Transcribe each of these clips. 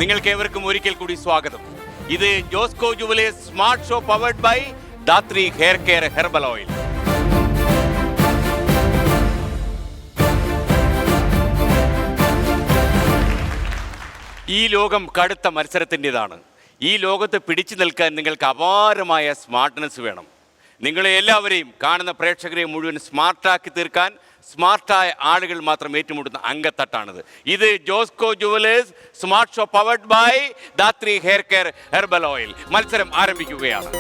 നിങ്ങൾക്കേവർക്കും ഒരിക്കൽ കൂടി സ്വാഗതം. ഇത് Josco jewellers smart show powered by Dhathri hair care herbal oil. ഈ ലോകം കടുത്ത മത്സരത്തിൻ്റെതാണ്. ഈ ലോകത്ത് പിടിച്ചു നിൽക്കാൻ നിങ്ങൾക്ക് അപാരമായ സ്മാർട്ട്നെസ് വേണം. നിങ്ങളെ എല്ലാവരെയും കാണുന്ന പ്രേക്ഷകരെ മുഴുവൻ സ്മാർട്ടാക്കി തീർക്കാൻ സ്മാർട്ടായ ആളുകൾ മാത്രം ഏറ്റുമുട്ടുന്ന അങ്കത്തട്ടാണിത്. ഇത് Josco jewellers smart show powered by Dhathri hair care herbal oil. മത്സരം ആരംഭിക്കുകയാണ്.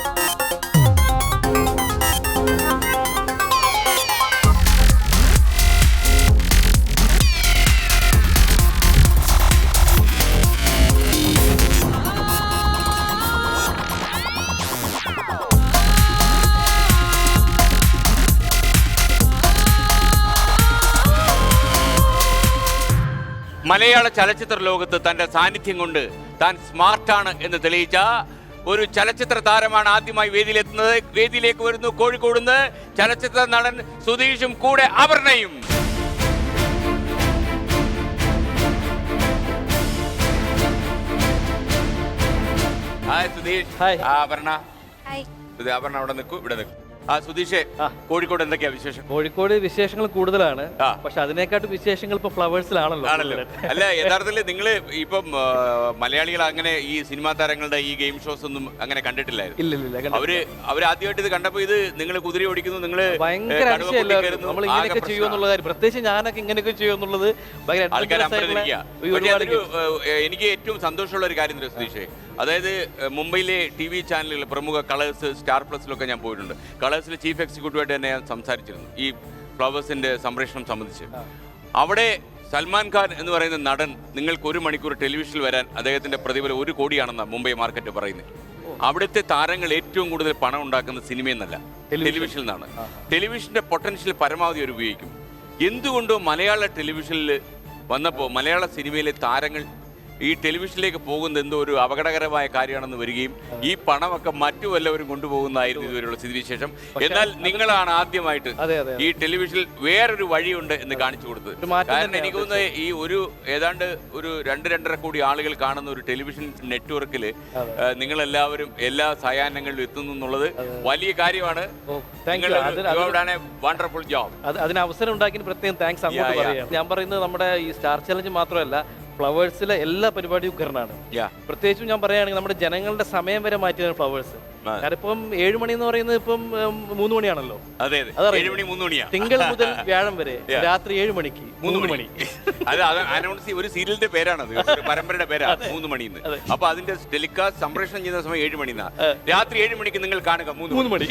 മലയാള ചലച്ചിത്ര ലോകത്ത് തൻ്റെ സാന്നിധ്യം കൊണ്ട് താൻ സ്മാർട്ടാണ് എന്ന് തെളിയിച്ച ഒരു ചലച്ചിത്ര താരമാണ് ആദ്യമായി വേദിയിലെത്തുന്നത്. വേദിയിലേക്ക് വരുന്നു കോഴിക്കോട് നിന്ന് ചലച്ചിത്ര നടൻ സുധീഷും കൂടെ അപർണയും. ഹായ് സുധീഷ്. ഹായ് അപർണ. അപർണ അവിടെ നിൽക്കൂ, ഇവിടെ നിൽക്കൂ. സുധീഷേ, കോഴിക്കോട് എന്തൊക്കെയാ വിശേഷം? കോഴിക്കോട് വിശേഷങ്ങൾ കൂടുതലാണ്, പക്ഷെ അതിനെക്കാട്ടും വിശേഷങ്ങൾ ഇപ്പൊ ഫ്ലവേഴ്സിലാണല്ലോ. അല്ല, യഥാർത്ഥത്തിൽ നിങ്ങൾ ഇപ്പം മലയാളികൾ അങ്ങനെ ഈ സിനിമാ താരങ്ങളുടെ ഈ ഗെയിം ഷോസ് ഒന്നും അങ്ങനെ കണ്ടിട്ടില്ലായിരുന്നു. ഇല്ല. അവര് ആദ്യമായിട്ട് ഇത് കണ്ടപ്പോ ഇത് നിങ്ങൾ കുതിര ഓടിക്കുന്നു, നിങ്ങൾ ഭയങ്കര നമ്മൾ ഇങ്ങനെയൊക്കെ ചെയ്യുമെന്നുള്ള കാര്യം, പ്രത്യേകിച്ച് ഞാനൊക്കെ ഇങ്ങനെയൊക്കെ ചെയ്യുമെന്നുള്ളത് എനിക്ക് ഏറ്റവും സന്തോഷമുള്ള ഒരു കാര്യം സുധീഷേ. അതായത് മുംബൈയിലെ TV ചാനലുകൾ, പ്രമുഖ കളേഴ്സ്, സ്റ്റാർ പ്ലസിലൊക്കെ ഞാൻ പോയിട്ടുണ്ട്. കളേഴ്സിലെ ചീഫ് എക്സിക്യൂട്ടീവായിട്ട് തന്നെ ഞാൻ സംസാരിച്ചിരുന്നു ഈ ഫ്ലവേഴ്സിന്റെ സംപ്രേഷണം സംബന്ധിച്ച്. അവിടെ സൽമാൻ ഖാൻ എന്ന് പറയുന്ന നടൻ നിങ്ങൾക്ക് 1 മണിക്കൂർ ടെലിവിഷനിൽ വരാൻ അദ്ദേഹത്തിന്റെ പ്രതിഫലം 1 കോടിയാണെന്നാണ് മുംബൈ മാർക്കറ്റ് പറയുന്നത്. അവിടുത്തെ താരങ്ങൾ ഏറ്റവും കൂടുതൽ പണം ഉണ്ടാക്കുന്ന സിനിമയിൽ നിന്നല്ല, ടെലിവിഷനിൽ നിന്നാണ്. ടെലിവിഷന്റെ പൊട്ടൻഷ്യൽ പരമാവധി അവർ ഉപയോഗിക്കും. എന്തുകൊണ്ടോ മലയാള ടെലിവിഷനിൽ വന്നപ്പോൾ മലയാള സിനിമയിലെ താരങ്ങൾ ഈ ടെലിവിഷനിലേക്ക് പോകുന്നത് എന്തോ ഒരു അപകടകരമായ കാര്യമാണെന്ന് വരികയും ഈ പണമൊക്കെ മറ്റു വല്ലവരും കൊണ്ടുപോകുന്നതായിരുന്നു ഇതുവരെയുള്ള സ്ഥിതിവിശേഷം. എന്നാൽ നിങ്ങളാണ് ആദ്യമായിട്ട് ഈ ടെലിവിഷനിൽ വേറൊരു വഴിയുണ്ട് എന്ന് കാണിച്ചു കൊടുത്തത്. കാരണം എനിക്ക് തോന്നുന്നത് ഈ ഏതാണ്ട് ഒരു 2-2.5 കോടി ആളുകൾ കാണുന്ന ഒരു ടെലിവിഷൻ നെറ്റ്വർക്കിൽ നിങ്ങളെല്ലാവരും എല്ലാ സായാഹ്നങ്ങളിലും എത്തുന്നു എന്നുള്ളത് വലിയ കാര്യമാണ്. Wonderful job. അതിന് അവസരം ഉണ്ടാക്കിയ പ്രത്യേകം താങ്ക്സ് അങ്ങോട്ട് പറയാം. ഞാൻ പറയുന്നത് നമ്മുടെ ഈ സ്റ്റാർ ചലഞ്ച് മാത്രമല്ല, ഫ്ലവേഴ്സിലെ എല്ലാ പരിപാടിയും ഉഗ്രനാണ്. പ്രത്യേകിച്ചും ഞാൻ പറയുകയാണെങ്കിൽ നമ്മുടെ ജനങ്ങളുടെ സമയം വരെ മാറ്റിയാണ് ഫ്ലവേഴ്സ്. കാരണം ഇപ്പം 7 മണി എന്ന് പറയുന്നത് ഇപ്പം 3 മണിയാണല്ലോ. തിങ്കൾ മുതൽ വ്യാഴം വരെ രാത്രി 7 മണിക്ക് 3 മണി. ഒരു സീരിയലിന്റെ പേരാണത്, പരമ്പരയുടെ പേരാണ് 3 മണി. അപ്പൊ അതിന്റെ ടെലികാസ്റ്റ് സംപ്രേഷണം ചെയ്യുന്ന സമയം 7 മണി. രാത്രി 7 മണിക്ക് നിങ്ങൾ കാണുക 3 മണി.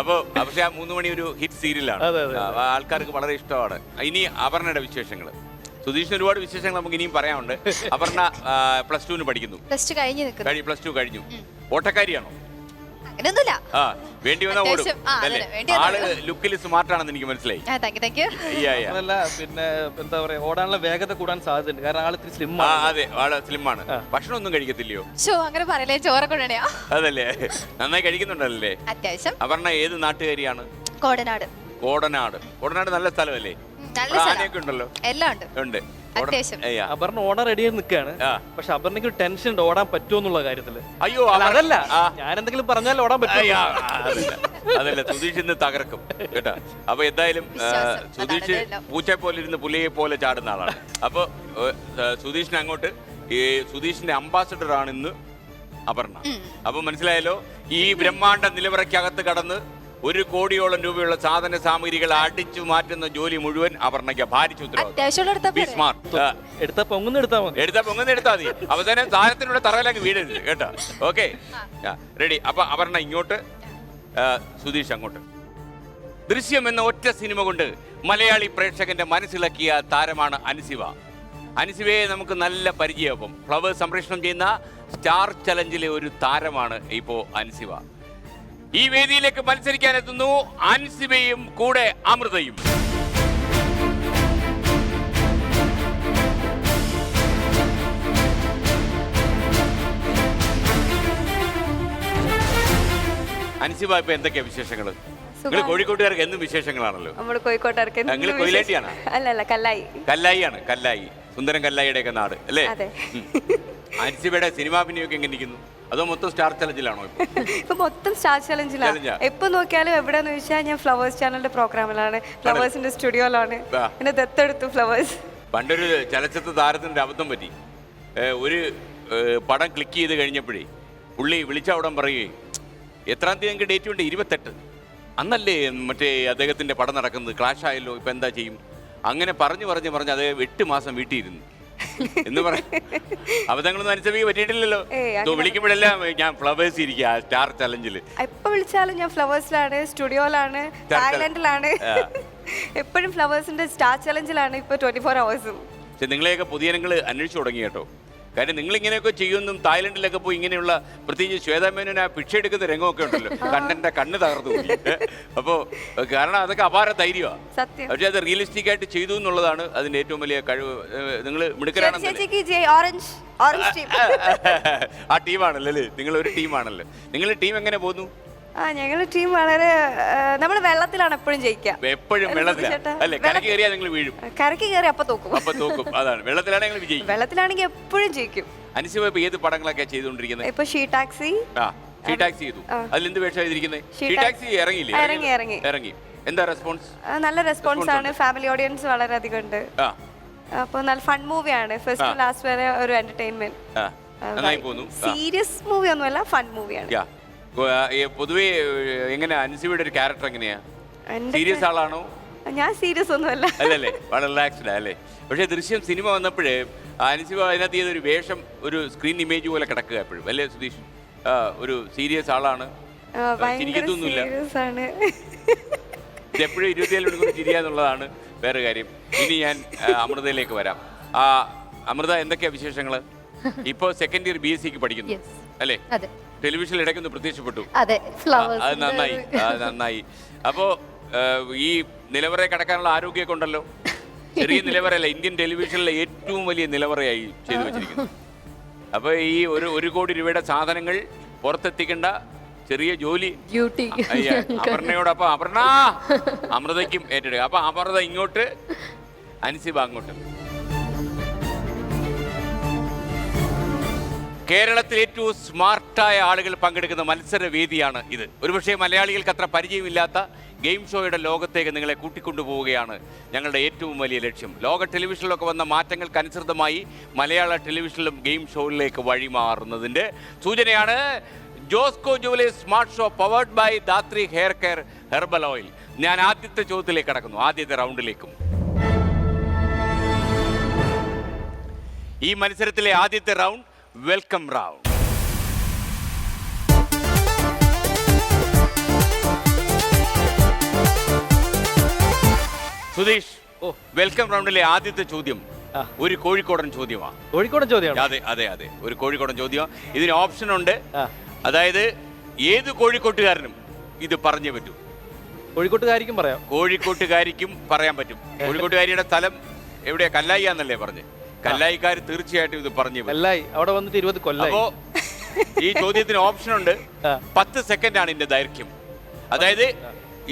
അപ്പൊ പക്ഷെ ആ 3 മണി ഒരു ഹിറ്റ് സീരിയലാണ്, ആൾക്കാർക്ക് വളരെ ഇഷ്ടമാണ്. ഇനി അപർണയുടെ വിശേഷങ്ങൾ. സുധീഷിന് ഒരുപാട് വിശേഷങ്ങൾ നമുക്ക് ഇനിയും പറയാനുണ്ട്. അപർണ +2 പഠിക്കുന്നു. +2 കഴിഞ്ഞു. ഓട്ടക്കാരിയാണോ? വേണ്ടി വന്ന ഓടും അല്ലേ? ആള് ലുക്കിൽ സ്മാർട്ടാണെന്ന് എനിക്ക് മനസ്സിലായി. പിന്നെ എന്താ പറയാ, ഓടാനുള്ള വേഗത കൂടാൻ സാധ്യതയുണ്ട്. കാരണം ആള് ഇത്തിരി സ്ലിം. അതെ, ആള് സ്ലിമാണ്. ഭക്ഷണം ഒന്നും കഴിക്കത്തില്ലയോ? അതല്ലേ, നന്നായി കഴിക്കുന്നുണ്ടല്ലേ? അപർണ ഏത് നാട്ടുകാരിയാണ്? കോടനാട് നല്ല സ്ഥലമല്ലേ? ആനയൊക്കെ ഉണ്ടല്ലോ. ഉണ്ട്. അപർണ ഓടാൻ റെഡിയായി നിൽക്കുകയാണ്. പക്ഷെ അപർണയ്ക്ക് ടെൻഷൻ ഉണ്ട് ഓടാൻ പറ്റുമോ എന്നുള്ള കാര്യത്തില്. അയ്യോ അതല്ല, ഞാൻ എന്തെങ്കിലും പറഞ്ഞാൽ ഓടാൻ പറ്റും. അതല്ല, സുധീഷ് ഇന്ന് തകർക്കും കേട്ടോ. അപ്പൊ എന്തായാലും സുധീഷ് പൂച്ചയെ പോലെ ഇരുന്ന് പുലിയെ പോലെ ചാടുന്ന ആളാണ്. അപ്പൊ സുധീഷിന് അങ്ങോട്ട് ഈ സുധീഷിന്റെ അംബാസഡർ ആണ് ഇന്ന് അപർണ. അപ്പൊ മനസ്സിലായല്ലോ, ഈ ബ്രഹ്മാണ്ഡ നിലവറയ്ക്കകത്ത് കടന്ന് 1 കോടിയോളം രൂപയുള്ള സാധന സാമഗ്രികൾ അടിച്ചു മാറ്റുന്ന ജോലി മുഴുവൻ അപർണയ്ക്ക് ഭാരിച്ച ഉത്തരവാദിത്തം. എടുത്താ പൊങ്ങുന്ന എടുത്താൽ മതി. അവസാനം സാധനത്തിനുള്ള തറയിലേക്ക് വീഴരുത് കേട്ടോ. Okay, ready. അപ്പൊ അപർണ ഇങ്ങോട്ട്, സുധീഷ് അങ്ങോട്ട്. ദൃശ്യം എന്ന ഒറ്റ സിനിമ കൊണ്ട് മലയാളി പ്രേക്ഷകന്റെ മനസ്സിലാക്കിയ താരമാണ് അൻസിബ. അൻസിബയെ നമുക്ക് നല്ല പരിചയം. ഫ്ലവേഴ്സ് സംപ്രേഷണം ചെയ്യുന്ന സ്റ്റാർ ചലഞ്ചിലെ ഒരു താരമാണ് ഇപ്പോ അൻസിബ. ഈ വേദിയിലേക്ക് മത്സരിക്കാൻ എത്തുന്നു അൻസിബയും കൂടെ അമൃതയും. അൻസിബ, ഇപ്പൊ എന്തൊക്കെയാ വിശേഷങ്ങൾ? നിങ്ങൾ കോഴിക്കോട്ടുകാർക്ക് എന്നും വിശേഷങ്ങളാണല്ലോ. നമ്മുടെ കോഴിക്കോട്ടുകാർക്ക് നിങ്ങൾ കൊയിലാണ്ടിയാണോ? അല്ലല്ല, കല്ലായി. കല്ലായി ആണ്. കല്ലായി, സുന്ദരൻ കല്ലായിയുടെ ഒക്കെ നാട് അല്ലേ? അൻസിബയുടെ സിനിമാഭിനയൊക്കെ എങ്ങനെ ഇരിക്കുന്നു? അതോ മൊത്തം സ്റ്റാർ ചലഞ്ചിലാണോ ഇപ്പൊ മൊത്തം സ്റ്റാർ ചലഞ്ചിലാണ്. എപ്പോ നോക്കിയാലും എവിടെയെന്ന് ചോദിച്ചാൽ ഞാൻ ഫ്ലവേഴ്സ് ചാനലിന്റെ പ്രോഗ്രാമിലാണ്, ഫ്ലവേഴ്സിന്റെ സ്റ്റുഡിയോയിലാണ്. പിന്നെ ദത്തെടുത്തു ഫ്ലവേഴ്സ്. പണ്ടൊരു ചലച്ചിത്ര താരത്തിന്റെ അബദ്ധം പറ്റി. ഒരു പടം ക്ലിക്ക് ചെയ്ത് കഴിഞ്ഞപ്പോഴേ പുള്ളി വിളിച്ച അവിടെ പറയുകയും എത്രാം തീയതി എനിക്ക് ഡേറ്റ് ഉണ്ട്, 28 അന്നല്ലേ മറ്റേ അദ്ദേഹത്തിന്റെ പടം നടക്കുന്നത്, ക്ലാഷ് ആയല്ലോ, ഇപ്പൊ എന്താ ചെയ്യും? അങ്ങനെ പറഞ്ഞ് അത് 8 മാസം വീട്ടിൽ ഇരുന്നു എന്ന് പറയും. അബദ്ധങ്ങളൊന്നും അനുസരിച്ച് പറ്റിയിട്ടില്ലല്ലോ. വിളിക്കുമ്പോഴെല്ലാം ഞാൻ ഫ്ലവേഴ്സ് ഇരിക്കുക സ്റ്റാർ ചലഞ്ചില്. എപ്പോ വിളിച്ചാലും ഞാൻ ഫ്ലവേഴ്സിലാണ്, സ്റ്റുഡിയോയിലാണ്, തായ്ലൻഡിലാണ്. എപ്പോഴും ഫ്ലവേഴ്സിന്റെ സ്റ്റാർ ചലഞ്ചിലാണ് ഇപ്പൊ 24 hours. പക്ഷെ നിങ്ങളെയൊക്കെ പുതിയനങ്ങൾ അന്വേഷിച്ചു തുടങ്ങി കേട്ടോ. കാര്യം നിങ്ങൾ ഇങ്ങനെയൊക്കെ ചെയ്യുമെന്നും തായ്ലൻഡിലൊക്കെ പോയി ഇങ്ങനെയുള്ള പ്രത്യേകിച്ച് ശ്വേതാമേനോന് ആ ഭിക്ഷ എടുക്കുന്ന രംഗമൊക്കെ ഉണ്ടല്ലോ, കണ്ണന്റെ കണ്ണ് തകർന്നു പോയി. അപ്പോൾ കാരണം അതൊക്കെ അപാര ധൈര്യമാണ്. പക്ഷെ അത് റിയലിസ്റ്റിക് ആയിട്ട് ചെയ്തു എന്നുള്ളതാണ് അതിന്റെ ഏറ്റവും വലിയ കഴിവ്. നിങ്ങൾ മിടുക്കരാണ്. ആ ടീമാണല്ലോ അല്ലേ, നിങ്ങൾ ഒരു ടീമാണല്ലോ. നിങ്ങളുടെ ടീം എങ്ങനെ പോകുന്നു? ഞങ്ങളുടെ ടീം വളരെ, നമ്മൾ വെള്ളത്തിലാണ് എപ്പോഴും ജയിക്കുക. എപ്പോഴും വെള്ളത്തിലാണ് അല്ലേ? കരക്ക് കയറിയാൽ നിങ്ങൾ വീഴും. കരക്ക് കയറി അപ്പൊ തോക്കും. അതാണ്, വെള്ളത്തിലാണെങ്കിൽ വിജയിക്കും. വെള്ളത്തിലാണെങ്കിൽ എപ്പോഴും ജയിക്കും. അനുസിബ ഇപ്പൊ ഏത് പടങ്ങളൊക്കെ ചെയ്തുകൊണ്ടിരിക്കുന്നത്? ഇപ്പൊ ഷീ ടാക്സി. ഷീ ടാക്സി ചെയ്തു. അതിൽ എന്ത് വേഷം ചെയ്തിരിക്കുന്നത്? ഷീ ടാക്സി ഇറങ്ങി. എന്താ റെസ്പോൺസ്? നല്ല റെസ്പോൺസ് ആണ്. ഫാമിലി ഓഡിയൻസ് വളരെ അധികം ഉണ്ട്. അപ്പൊ നല്ല ഫൺ മൂവിയാണ്. ഫസ്റ്റ് ലാസ്റ്റ് വരെ ഒരു എന്റർടൈൻമെന്റ്. സീരിയസ് മൂവി ഒന്നുമല്ല, ഫൺ മൂവിയാണ്. പൊതുവെ എങ്ങനെ അൻസിബയുടെ ഒരു ക്യാരക്ടർ എങ്ങനെയാ? സീരിയസ് ആളാണോ? ഞാൻ സീരിയസ് ഒന്നുമല്ല. അല്ലല്ലേ, വളരെ റിലാക്സ്ഡ് അല്ലേ? പക്ഷേ ദൃശ്യം സിനിമ വന്നപ്പോഴേ അൻസിബ അതിനകത്ത് ചെയ്തൊരു വേഷം ഒരു സ്ക്രീൻ ഇമേജ് പോലെ കിടക്കുക എപ്പോഴും അല്ലേ സുധീഷ്? ഒരു സീരിയസ് ആളാണ്, ചിരിക്കത്തൊന്നുമില്ല. എപ്പോഴും 27 മണിക്കൂർ ചിരിയാന്നുള്ളതാണ് വേറെ കാര്യം. ഇനി ഞാൻ അമൃതയിലേക്ക് വരാം. അമൃത, എന്തൊക്കെയാ വിശേഷങ്ങള്? ഇപ്പോ സെക്കൻഡ് ഇയർ BSc പഠിക്കുന്നു അല്ലേ? ടെലിവിഷനിൽ ഇടയ്ക്കൊന്ന് പ്രത്യക്ഷപ്പെട്ടു. അത് നന്നായി. അപ്പോ ഈ നിലവറയെ കടക്കാനുള്ള ആരോഗ്യമൊക്കെ ഉണ്ടല്ലോ. ചെറിയ നിലവറയല്ല, ഇന്ത്യൻ ടെലിവിഷനിലെ ഏറ്റവും വലിയ നിലവറയായി ചെയ്തു വെച്ചിരിക്കുന്നു. അപ്പൊ ഈ 1 കോടി രൂപയുടെ സാധനങ്ങൾ പുറത്തെത്തിക്കേണ്ട ചെറിയ ജോലി അപർണയോടൊപ്പം അമൃതയ്ക്കും ഏറ്റെടുക്കുക. അപ്പൊ അമൃത ഇങ്ങോട്ട്, അൻസിബ അങ്ങോട്ട്. കേരളത്തിൽ ഏറ്റവും സ്മാർട്ടായ ആളുകൾ പങ്കെടുക്കുന്ന മത്സരവേദിയാണ് ഇത്. ഒരുപക്ഷെ മലയാളികൾക്ക് അത്ര പരിചയമില്ലാത്ത ഗെയിം ഷോയുടെ ലോകത്തേക്ക് നിങ്ങളെ കൂട്ടിക്കൊണ്ടുപോവുകയാണ് ഞങ്ങളുടെ ഏറ്റവും വലിയ ലക്ഷ്യം. ലോക ടെലിവിഷനിലൊക്കെ വന്ന മാറ്റങ്ങൾക്കനുസൃതമായി മലയാള ടെലിവിഷനിലും ഗെയിം ഷോയിലേക്ക് വഴിമാറുന്നതിൻ്റെ സൂചനയാണ് Josco jewellers smart show powered by Dhathri hair care herbal oil. ഞാൻ ആദ്യത്തെ ചോദ്യത്തിലേക്ക് കടക്കുന്നു, ആദ്യത്തെ റൗണ്ടിലേക്കും. ഈ മത്സരത്തിലെ ആദ്യത്തെ round welcome round. Sudheesh, welcome റൗണ്ടിലെ ആദ്യത്തെ ചോദ്യം ഒരു കോഴിക്കോടൻ ചോദ്യമാണ്. കോഴിക്കോടൻ ചോദ്യം? അതെ, ഒരു കോഴിക്കോടൻ ചോദ്യം. ഇതിന് ഓപ്ഷൻ ഉണ്ട്. അതായത് ഏത് കോഴിക്കോട്ടുകാരനും ഇത് പറഞ്ഞേ പറ്റൂ. കോഴിക്കോട്ടുകാരിക്കും പറയാൻ പറ്റും. കോഴിക്കോട്ടുകാരിയുടെ സ്ഥലം എവിടെയാ? കല്ലായി എന്നല്ലേ പറഞ്ഞ്? കല്ലായിക്കാർ തീർച്ചയായിട്ടും ഇത് പറഞ്ഞു. അവിടെ വന്നിട്ട് 20 കൊല്ലം. അപ്പോ ഈ ചോദ്യത്തിന് ഓപ്ഷൻ ഉണ്ട്. 10 സെക്കൻഡാണ് ഇതിന്റെ ദൈർഘ്യം. അതായത്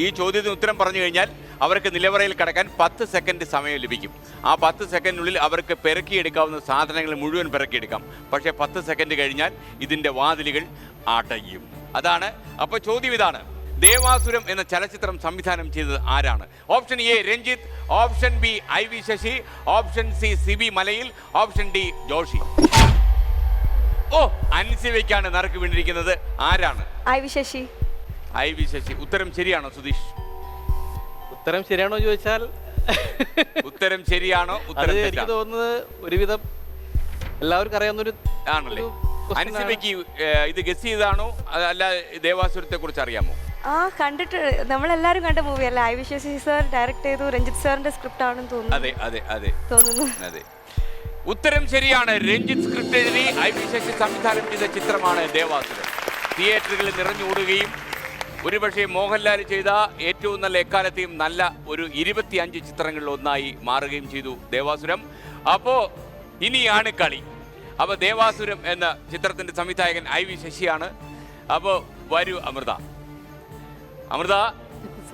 ഈ ചോദ്യത്തിന് ഉത്തരം പറഞ്ഞു കഴിഞ്ഞാൽ അവർക്ക് നിലവറയിൽ കടക്കാൻ 10 സെക്കൻഡ് സമയം ലഭിക്കും. ആ 10 സെക്കൻഡിനുള്ളിൽ അവർക്ക് പെറുക്കിയെടുക്കാവുന്ന സാധനങ്ങൾ മുഴുവൻ പെറുക്കിയെടുക്കാം. പക്ഷേ 10 സെക്കൻഡ് കഴിഞ്ഞാൽ ഇതിന്റെ വാതിലുകൾ അടയും. അതാണ്. അപ്പോൾ ചോദ്യം ഇതാണ്: ദേവാസുരം എന്ന ചലച്ചിത്രം സംവിധാനം ചെയ്തത് ആരാണ്? Option A Ranjith, option B IV Sasi, option C CB Malayil, option D Joshiy. അൻസിബയ്ക്കാണ് നറുക്ക് വീണിരിക്കുന്നത്. ആരാണ്? IV ശശി. ഉത്തരം ശരിയാണോ സുധീഷ്? ഉത്തരം ശരിയാണോ ചോദിച്ചാൽ ഉത്തരം ശരിയാണോ? എനിക്ക് തോന്നുന്നത് ഒരുവിധം എല്ലാവർക്കും അറിയാവുന്നൊരു ആണല്ലേ. അൻസിബയ്ക്ക് ഇത് ഗസ് ചെയ്താണോ അല്ല ദേവാസുരത്തെ കുറിച്ച് അറിയാമോ? കണ്ടിട്ട് നമ്മളെല്ലാരും കണ്ട മൂവി അല്ല. IV ശശി സാർ ഡയറക്ട് ചെയ്തു, രഞ്ജിത്ത് സാറിന്റെ സ്ക്രിപ്റ്റ് ആണെന്ന് തോന്നുന്നു. അതെ, ഉത്തരം ശരിയാണ്. രഞ്ജിത്ത് സ്ക്രിപ്റ്റ് എഴുതി IV ശശി സംവിധാനം ചെയ്ത ചിത്രമാണ് ദേവാസുരം. തിയേറ്ററുകളിൽ നിറഞ്ഞുകൂടുകയും ഒരുപക്ഷെ മോഹൻലാൽ ചെയ്ത ഏറ്റവും നല്ല എക്കാലത്തെയും നല്ല ഒരു 25 ചിത്രങ്ങളിൽ ഒന്നായി മാറുകയും ചെയ്തു ദേവാസുരം. അപ്പോ ഇനിയാണ് കളി. അപ്പൊ ദേവാസുരം എന്ന ചിത്രത്തിന്റെ സംവിധായകൻ IV ശശിയാണ്. അപ്പോ വരൂ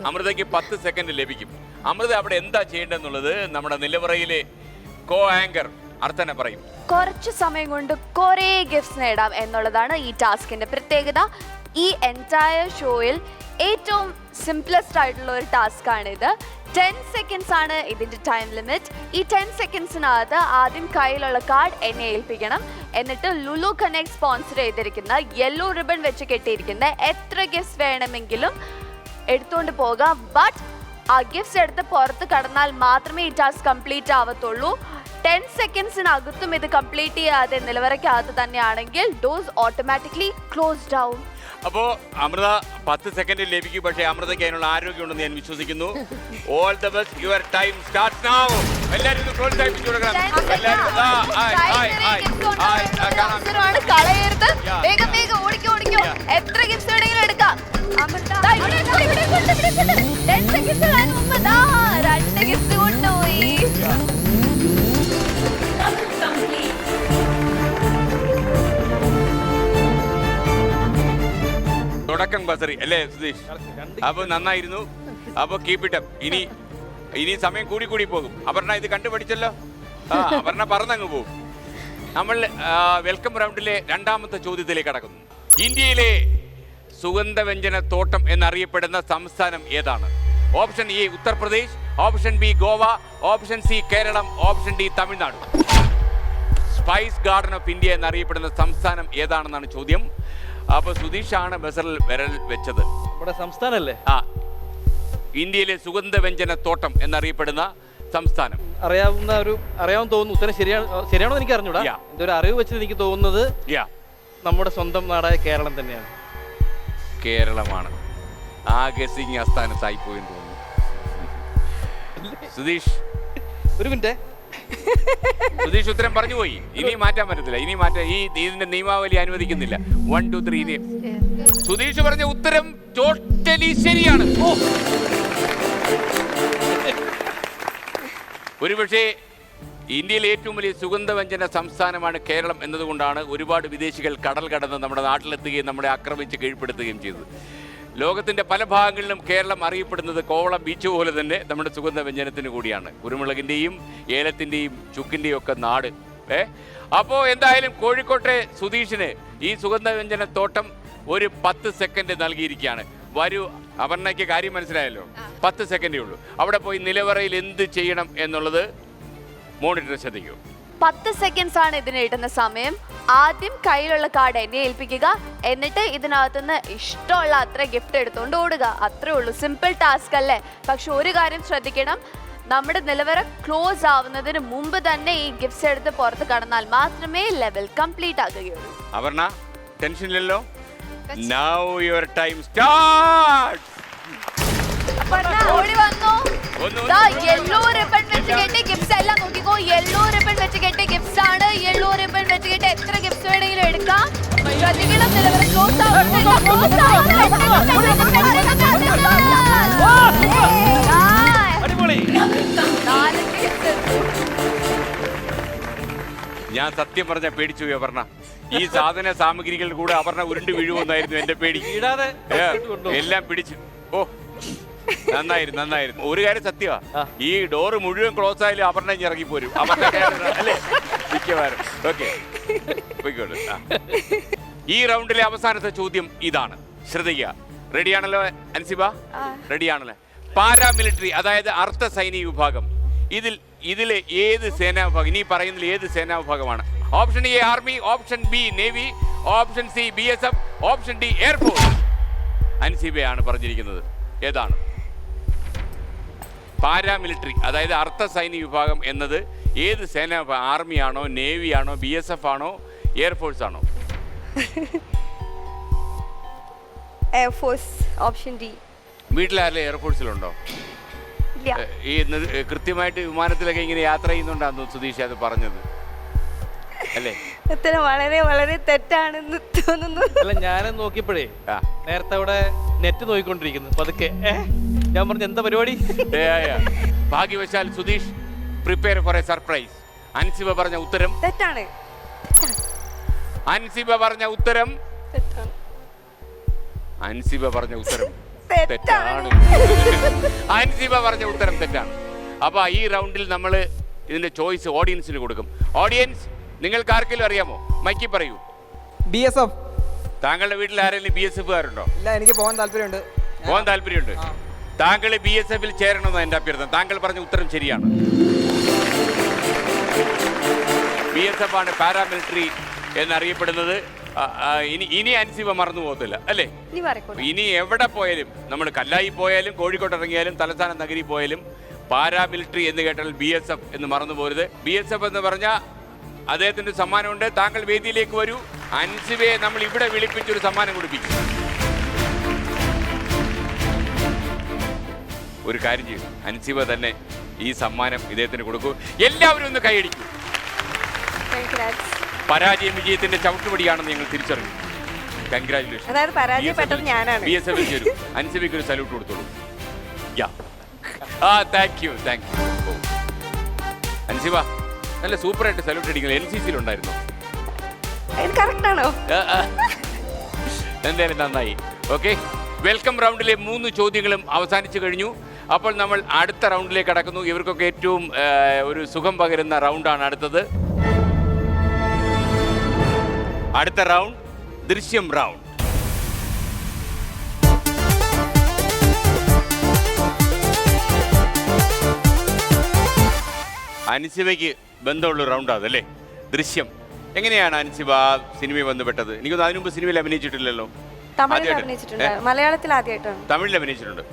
അമൃതയ്ക്ക് 10 സെക്കൻഡ് ലഭിക്കും. അമൃത അവിടെ എന്താ ചെയ്യേണ്ടതെന്നുള്ളത് നമ്മുടെ നിലവറയിലെ കോ ആങ്കർ അർത്ഥന പറയും. കുറച്ച് സമയം കൊണ്ട് കുറേ ഗിഫ്റ്റ്സ് നേടാം എന്നുള്ളതാണ് ഈ ടാസ്കിന്റെ പ്രത്യേകത. ഈ എൻറ്റയർ ഷോയിൽ ഏറ്റവും സിംപ്ലസ്റ്റ് ആയിട്ടുള്ള ഒരു ടാസ്ക് ആണിത്. 10 സെക്കൻഡ്സ് ആണ് ഇതിന്റെ ടൈം ലിമിറ്റ്. ഈ 10 സെക്കൻഡ്സിനകത്ത് ആദ്യം കയ്യിലുള്ള കാർഡ് എന്നെ ഏൽപ്പിക്കണം. എന്നിട്ട് ലുലു കണക്ട് സ്പോൺസർ ചെയ്തിരിക്കുന്ന യെല്ലോ റിബൺ വെച്ച് കെട്ടിയിരിക്കുന്ന എത്ര ഗിഫ്റ്റ്സ് വേണമെങ്കിലും എടുത്തുകൊണ്ട് പോകാം. ബട്ട് ആ ഗിഫ്റ്റ്സ് എടുത്ത് പുറത്ത് കടന്നാൽ മാത്രമേ ഈ ടാസ്ക് കംപ്ലീറ്റ് ആവത്തുള്ളൂ. 10 സെക്കൻഡ്സിനകത്തും ഇത് കംപ്ലീറ്റ് ചെയ്യാതെ നിലവറയ്ക്കകത്ത് തന്നെയാണെങ്കിൽ ഡോസ് ഓട്ടോമാറ്റിക്കലി ക്ലോസ്ഡ് ആവും. അപ്പോ അമൃത 10 സെക്കൻഡിൽ ലഭിക്കും. പക്ഷേ അമൃതയ്ക്ക് അതിനുള്ള ആരോഗ്യമുണ്ടെന്ന് ഞാൻ വിശ്വസിക്കുന്നു. All the best. Your time starts now. എല്ലാവരും ഇത് പ്രോത്സാഹിപ്പിച്ചു കൊടുക്കണം. എല്ലാവരും കളയരുത്. വേഗം വേഗം ഓടിക്കോ. എത്ര ഗിഫ്റ്റ്സ് വേണമെങ്കിലും എടുക്കാം. 10 സെക്കൻഡ്സ് മുമ്പ് 2 ഗിഫ്റ്റ് കൊണ്ടുപോയി. തുടക്കം ബസറി അല്ലേ സുധീഷ്? അപ്പൊ നന്നായിരുന്നു. അപ്പൊ കീപ് ഇറ്റ് അപ്പ്. ഇനി സമയം കൂടി പോകും. അപർണ ഇത് കണ്ടുപഠിച്ചല്ലോ. അപർണ പറന്നങ്ങ് പോകും. നമ്മൾ വെൽക്കം റൗണ്ടിലെ രണ്ടാമത്തെ ചോദ്യത്തിലേക്ക് കടക്കുന്നു. ഇന്ത്യയിലെ സുഗന്ധവ്യഞ്ജന തോട്ടം എന്നറിയപ്പെടുന്ന സംസ്ഥാനം ഏതാണ്? Option A Uttar Pradesh, option B Goa, option C Keralam, option D Tamil Nadu. Spice garden of India എന്നറിയപ്പെടുന്ന സംസ്ഥാനം ഏതാണെന്നാണ് ചോദ്യം. അപ്പൊ സുധീഷാണ് ബസറിൽ വിരൽ വെച്ചത്. നമ്മുടെ സംസ്ഥാനല്ലേ? ഇന്ത്യയിലെ സുഗന്ധവ്യഞ്ജന തോട്ടം എന്നറിയപ്പെടുന്ന സംസ്ഥാനം അറിയാമെന്ന് തോന്നുന്നു. ഉത്തരം ശരിയാണോ എനിക്ക് അറിഞ്ഞൂടാ. എന്റെ ഒരു അറിവ് വെച്ചത് എനിക്ക് തോന്നുന്നത് നമ്മുടെ സ്വന്തം നാടായ കേരളം തന്നെയാണ്. കേരളമാണ്. ആ ഗസിങ് ആസ്ഥാനത്തായി പോയെന്ന് തോന്നുന്നു. സുധീഷ് ഒരു മിനിറ്റ്. സുധീഷ് ഉത്തരം പറഞ്ഞു പോയി. ഇനി മാറ്റാൻ പറ്റത്തില്ല. ഇതിന്റെ നിയമാവലി അനുവദിക്കുന്നില്ല. 1 2 3 സുധീഷ് പറഞ്ഞ ഉത്തരം ടോട്ടലി ശരിയാണ്. ഒരുപക്ഷെ ഇന്ത്യയിലെ ഏറ്റവും വലിയ സുഗന്ധവ്യഞ്ജന സംസ്ഥാനമാണ് കേരളം എന്നതുകൊണ്ടാണ് ഒരുപാട് വിദേശികൾ കടൽ കടന്ന് നമ്മുടെ നാട്ടിലെത്തുകയും നമ്മളെ ആക്രമിച്ച് കീഴ്പ്പെടുത്തുകയും ചെയ്തത്. ലോകത്തിൻ്റെ പല ഭാഗങ്ങളിലും കേരളം അറിയപ്പെടുന്നത് കോവളം ബീച്ച് പോലെ തന്നെ നമ്മുടെ സുഗന്ധവ്യഞ്ജനത്തിന് കൂടിയാണ്. കുരുമുളകിൻ്റെയും ഏലത്തിൻ്റെയും ചുക്കിൻ്റെയും ഒക്കെ നാട്. അപ്പോൾ എന്തായാലും കോഴിക്കോട്ടെ സുധീഷിന് ഈ സുഗന്ധവ്യഞ്ജന തോട്ടം ഒരു 10 സെക്കൻഡ് നൽകിയിരിക്കുകയാണ്. വരൂ, അപർണയ്ക്ക് കാര്യം മനസ്സിലായല്ലോ. 10 സെക്കൻഡേ ഉള്ളൂ. അവിടെ പോയി നിലവറയിൽ എന്ത് ചെയ്യണം എന്നുള്ളത് മോണിറ്റർ ശ്രദ്ധിക്കൂ. 10 സെക്കൻഡ്സ് ആണ് ഇതിന് കിട്ടുന്ന സമയം. ആദ്യം കയ്യിലുള്ള കാർഡ് എന്നെ ഏൽപ്പിക്കുക. എന്നിട്ട് ഇതിനകത്തുനിന്ന് ഇഷ്ടമുള്ള അത്ര ഗിഫ്റ്റ് എടുത്തുകൊണ്ട് ഓടുക. അത്രേ ഉള്ളൂ. സിമ്പിൾ ടാസ്ക് അല്ലേ? പക്ഷെ ഒരു കാര്യം ശ്രദ്ധിക്കണം. നമ്മുടെ നിലവറ ക്ലോസ് ആവുന്നതിന് മുമ്പ് തന്നെ ഈ ഗിഫ്റ്റ്സ് എടുത്ത് പുറത്ത് കടന്നാൽ മാത്രമേ ലെവൽ കംപ്ലീറ്റ് ആകുകയുള്ളൂ. അപർണ ടെൻഷനില്ലല്ലോ? Now your time starts. ഓടി വന്നു. യെല്ലോ റിബൺ വെച്ച് കെട്ടി ഗിഫ്റ്റ്സ് എല്ലാം നോക്കിക്കോ. യെല്ലോ റിബൺ വെച്ച് കെട്ടി ഗിഫ്റ്റ്സ് ആണ്. യെല്ലോ റിബൺ വെച്ച് കെട്ടി എത്ര ഗിഫ്റ്റ്സ് വേണമെങ്കിലും എടുക്കാം. ശ്രദ്ധിക്കണം, നിലവറ ക്ലോസ് ഞാൻ സത്യം പറഞ്ഞ പേടിച്ചു പോയി അപർണ. ഈ സാധന സാമഗ്രികൾ കൂടെ അപർണ ഉരുണ്ട് വീഴുമെന്നായിരുന്നു എന്റെ പേടി. എല്ലാം പിടിച്ചു. ഓ, നന്നായിരുന്നു. ഒരു കാര്യം സത്യമാ, ഈ ഡോറ് മുഴുവൻ ക്ലോസ് ആയാലും അപർണ ഇറങ്ങി പോരും. അല്ലേ? മിക്കവാറും. ഓക്കെ, പോയിക്കോളൂ. ഈ റൗണ്ടിലെ അവസാനത്തെ ചോദ്യം ഇതാണ്. ശ്രദ്ധിക്കുക. റെഡിയാണല്ലോ അൻസിബ? റെഡിയാണല്ലോ. പാരാമിലിറ്ററി, അതായത് അർദ്ധ സൈനിക വിഭാഗം, ഇതിലെ ഏത് സേനാ വിഭാഗം, ഇനി പറയുന്നതിൽ ഏത് സേനാ വിഭാഗമാണ്? Option A army, option B navy, option C BSF, option D air force. അൻസിബയാണ് പറഞ്ഞിരിക്കുന്നത്. ഏതാണ്? പാരാമിലിറ്ററി, അതായത് അർദ്ധ സൈനിക വിഭാഗം എന്നത് ഏത് സേനാ വിഭാഗം? ആർമി ആണോ, നേവി ആണോ, BSF ആണോ, എയർഫോഴ്സ് ആണോ? Air force, option D. വീട്ടിലാരല്ലേ എയർഫോഴ്സിലുണ്ടോ? ഈ കൃത്യമായിട്ട് വിമാനത്തിലൊക്കെ ഇങ്ങനെ യാത്ര ചെയ്യുന്നുണ്ടാന്ന് സുധീഷ് അത് പറഞ്ഞത് അല്ലേ? ഉത്തരം വളരെ വളരെ തെറ്റാണെന്ന് തോന്നുന്നു. അല്ല, ഞാനും നോക്കിയപ്പോഴേ നേരത്തെ അവിടെ നെറ്റ് നോക്കിക്കൊണ്ടിരിക്കുന്നു പതുക്കെ. ഞാൻ പറഞ്ഞു എന്താ പരിപാടി? ഭാഗ്യവശാൽ Sudheesh prepare for A surprise. Ansiba പറഞ്ഞ ഉത്തരം തെറ്റാണ്. അൻസിബ പറഞ്ഞ ഉത്തരം തെറ്റാണ്. അൻസിബ പറഞ്ഞ ഉത്തരം തെറ്റാണ്. അൻസിബ പറഞ്ഞ ഉത്തരം തെറ്റാണ്. അപ്പൊ ഈ റൗണ്ടിൽ നമ്മൾ ഇതിൻ്റെ ചോയ്സ് ഓഡിയൻസിന് കൊടുക്കും. ഓഡിയൻസ്, നിങ്ങൾക്ക് ആർക്കെങ്കിലും അറിയാമോ? മൈക്കി പറയൂ. BSF. താങ്കളുടെ വീട്ടിൽ ആരെങ്കിലും BSFകാരുണ്ടോ? ഇല്ല, എനിക്ക് പോകാൻ താല്പര്യമുണ്ട്. പോകാൻ താല്പര്യമുണ്ട്. താങ്കൾ BSFൽ ചേരണമെന്ന് എൻ്റെ അഭ്യർത്ഥന. താങ്കൾ പറഞ്ഞ ഉത്തരം ശരിയാണ്. BSF ആണ് പാരാമിലിറ്ററി എന്നറിയപ്പെടുന്നത്. ഇനി അൻസിബ മറന്നു പോകത്തില്ല അല്ലേ? ഇനി എവിടെ പോയാലും, നമ്മൾ കല്ലായി പോയാലും കോഴിക്കോട്ട് ഇറങ്ങിയാലും തലസ്ഥാന നഗരി പോയാലും പാരാമിലിറ്ററി എന്ന് കേട്ടാൽ BSF എന്ന് മറന്നു പോരുത്. BSF എന്ന് പറഞ്ഞാൽ അദ്ദേഹത്തിൻ്റെ സമ്മാനമുണ്ട്. താങ്കൾ വേദിയിലേക്ക് വരൂ. അൻസിബയെ നമ്മൾ ഇവിടെ വിളിപ്പിച്ചൊരു സമ്മാനം കൊടുപ്പിക്കും. ഒരു കാര്യം ചെയ്യും, അൻസിബ തന്നെ ഈ സമ്മാനം ഇദ്ദേഹത്തിന് കൊടുക്കൂ. എല്ലാവരും ഒന്ന് കൈയടിക്കൂ. പരാജയം വിജയത്തിന്റെ ചവിട്ടുപടിയാണെന്ന് ഞങ്ങൾ തിരിച്ചറിഞ്ഞു. കൺഗ്രാറ്റുലേഷൻ. BSFൽ ചേരൂ. അൻസിബയ്ക്ക് ഒരു സല്യൂട്ട് കൊടുത്തോളൂ. Thank you. അൻസിബ നല്ല സൂപ്പറായിട്ട് സല്യൂട്ട് അടിക്കുന്നത് NCCയിൽ ഉണ്ടായിരുന്നു. എന്തായാലും നന്നായി. ഓക്കെ, വെൽക്കം റൗണ്ടിലെ 3 ചോദ്യങ്ങളും അവസാനിച്ചു കഴിഞ്ഞു. അപ്പോൾ നമ്മൾ അടുത്ത റൗണ്ടിലേക്ക് കടക്കുന്നു. ഇവർക്കൊക്കെ ഏറ്റവും ഒരു സുഖം പകരുന്ന റൗണ്ടാണ് അടുത്തത്. അടുത്ത റൗണ്ട് ദൃശ്യം റൗണ്ട്. അൻസിബയ്ക്ക് ബന്ധമുള്ള റൗണ്ട് അതല്ലേ ദൃശ്യം. എങ്ങനെയാണ് അൻസിബ സിനിമയിൽ ബന്ധപ്പെട്ടത്? എനിക്കൊന്നും അതിനു മുമ്പ് സിനിമയിൽ അഭിനയിച്ചിട്ടില്ലല്ലോ. മലയാളത്തിൽ ആദ്യമായിട്ടാണ്. തമിഴിൽ അഭിനയിച്ചിട്ടുണ്ട്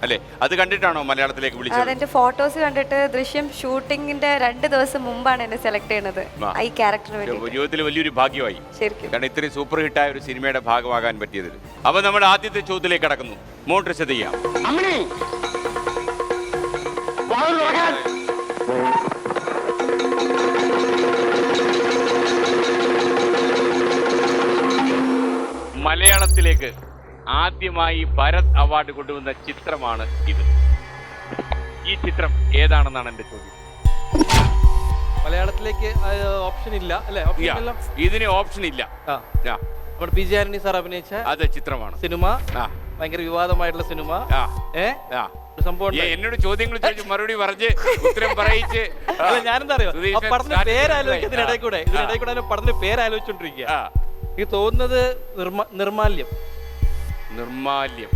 അല്ലേ? അത് കണ്ടിട്ടാണോ മലയാളത്തിലേക്ക് വിളിച്ചത്? അതിന്റെ ഫോട്ടോസ് കണ്ടിട്ട് ദൃശ്യം ഷൂട്ടിങ്ങിന്റെ 2 ദിവസം മുമ്പാണ് എന്നെ സെലക്ട് ചെയ്യുന്നത് ഈ ക്യാരക്ടറിന് വേണ്ടി. ജീവിതത്തിൽ വലിയൊരു ഭാഗ്യമായി ശരിക്കും, കാരണം ഇത്രയും സൂപ്പർ ഹിറ്റായ ഒരു സിനിമയുടെ ഭാഗമാകാൻ പറ്റിയതിൽ. അപ്പൊ നമ്മൾ ആദ്യത്തെ ചോദ്യത്തിലേക്ക് കടക്കുന്നു. മോട്ടർ ശ്രദ്ധിക്കാം. മലയാളത്തിലേക്ക് ആദ്യമായി ഭരത് അവാർഡ് കൊണ്ടുവന്ന ചിത്രമാണ് ഇത്. ഈ ചിത്രം ഏതാണെന്നാണ് എന്റെ ചോദ്യം. മലയാളത്തിലേക്ക് ഓപ്ഷൻ ഇല്ല അല്ലേ? ഇതിന് ഓപ്ഷൻ ഇല്ല. PG ആന്റണി സാർ അഭിനയിച്ച അതെ ചിത്രമാണ്. സിനിമ ഭയങ്കര വിവാദമായിട്ടുള്ള സിനിമ. സംഭവം എന്നോട് ചോദ്യങ്ങൾ ചോദിച്ചു മറുപടി പറഞ്ഞ് ഉത്തരം പറയിച്ച് ഞാനെന്താ അറിയോ പടത്തിന്റെ പേരാലോചിക്കുന്നതിനിടയിൽ കൂടെ പടത്തിന്റെ പേരാലോചിച്ചോണ്ടിരിക്കുക. എനിക്ക് തോന്നുന്നത് നിർമാല്യം. നിർമാല്യം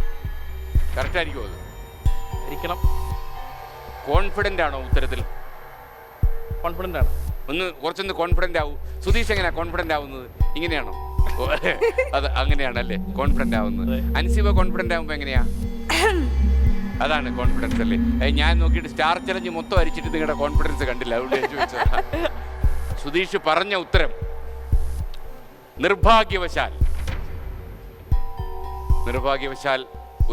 കറക്റ്റ് ആയിരിക്കും. അത് ആയിരിക്കണം. കോൺഫിഡന്റ് ആണോ ഉത്തരത്തിൽ? കോൺഫിഡന്റ് ആണ്. കുറച്ചൊന്ന് കോൺഫിഡന്റ് ആവൂ. സുധീഷ് എങ്ങനെയാ കോൺഫിഡന്റ് ആവുന്നത്? ഇങ്ങനെയാണോ? അത് അങ്ങനെയാണല്ലേ കോൺഫിഡന്റ് ആവുന്നത്. അൻസിബ കോൺഫിഡന്റ് ആവുമ്പോ എങ്ങനെയാ? അതാണ് കോൺഫിഡൻസ് അല്ലേ? ഞാൻ നോക്കിയിട്ട് സ്റ്റാർ ചലഞ്ച് മൊത്തം അരിച്ചിട്ട് നിങ്ങളുടെ കോൺഫിഡൻസ് കണ്ടില്ല, അതുകൊണ്ട് ഞാൻ ചോദിച്ചത്. സുധീഷ് പറഞ്ഞ ഉത്തരം നിർഭാഗ്യവശാൽ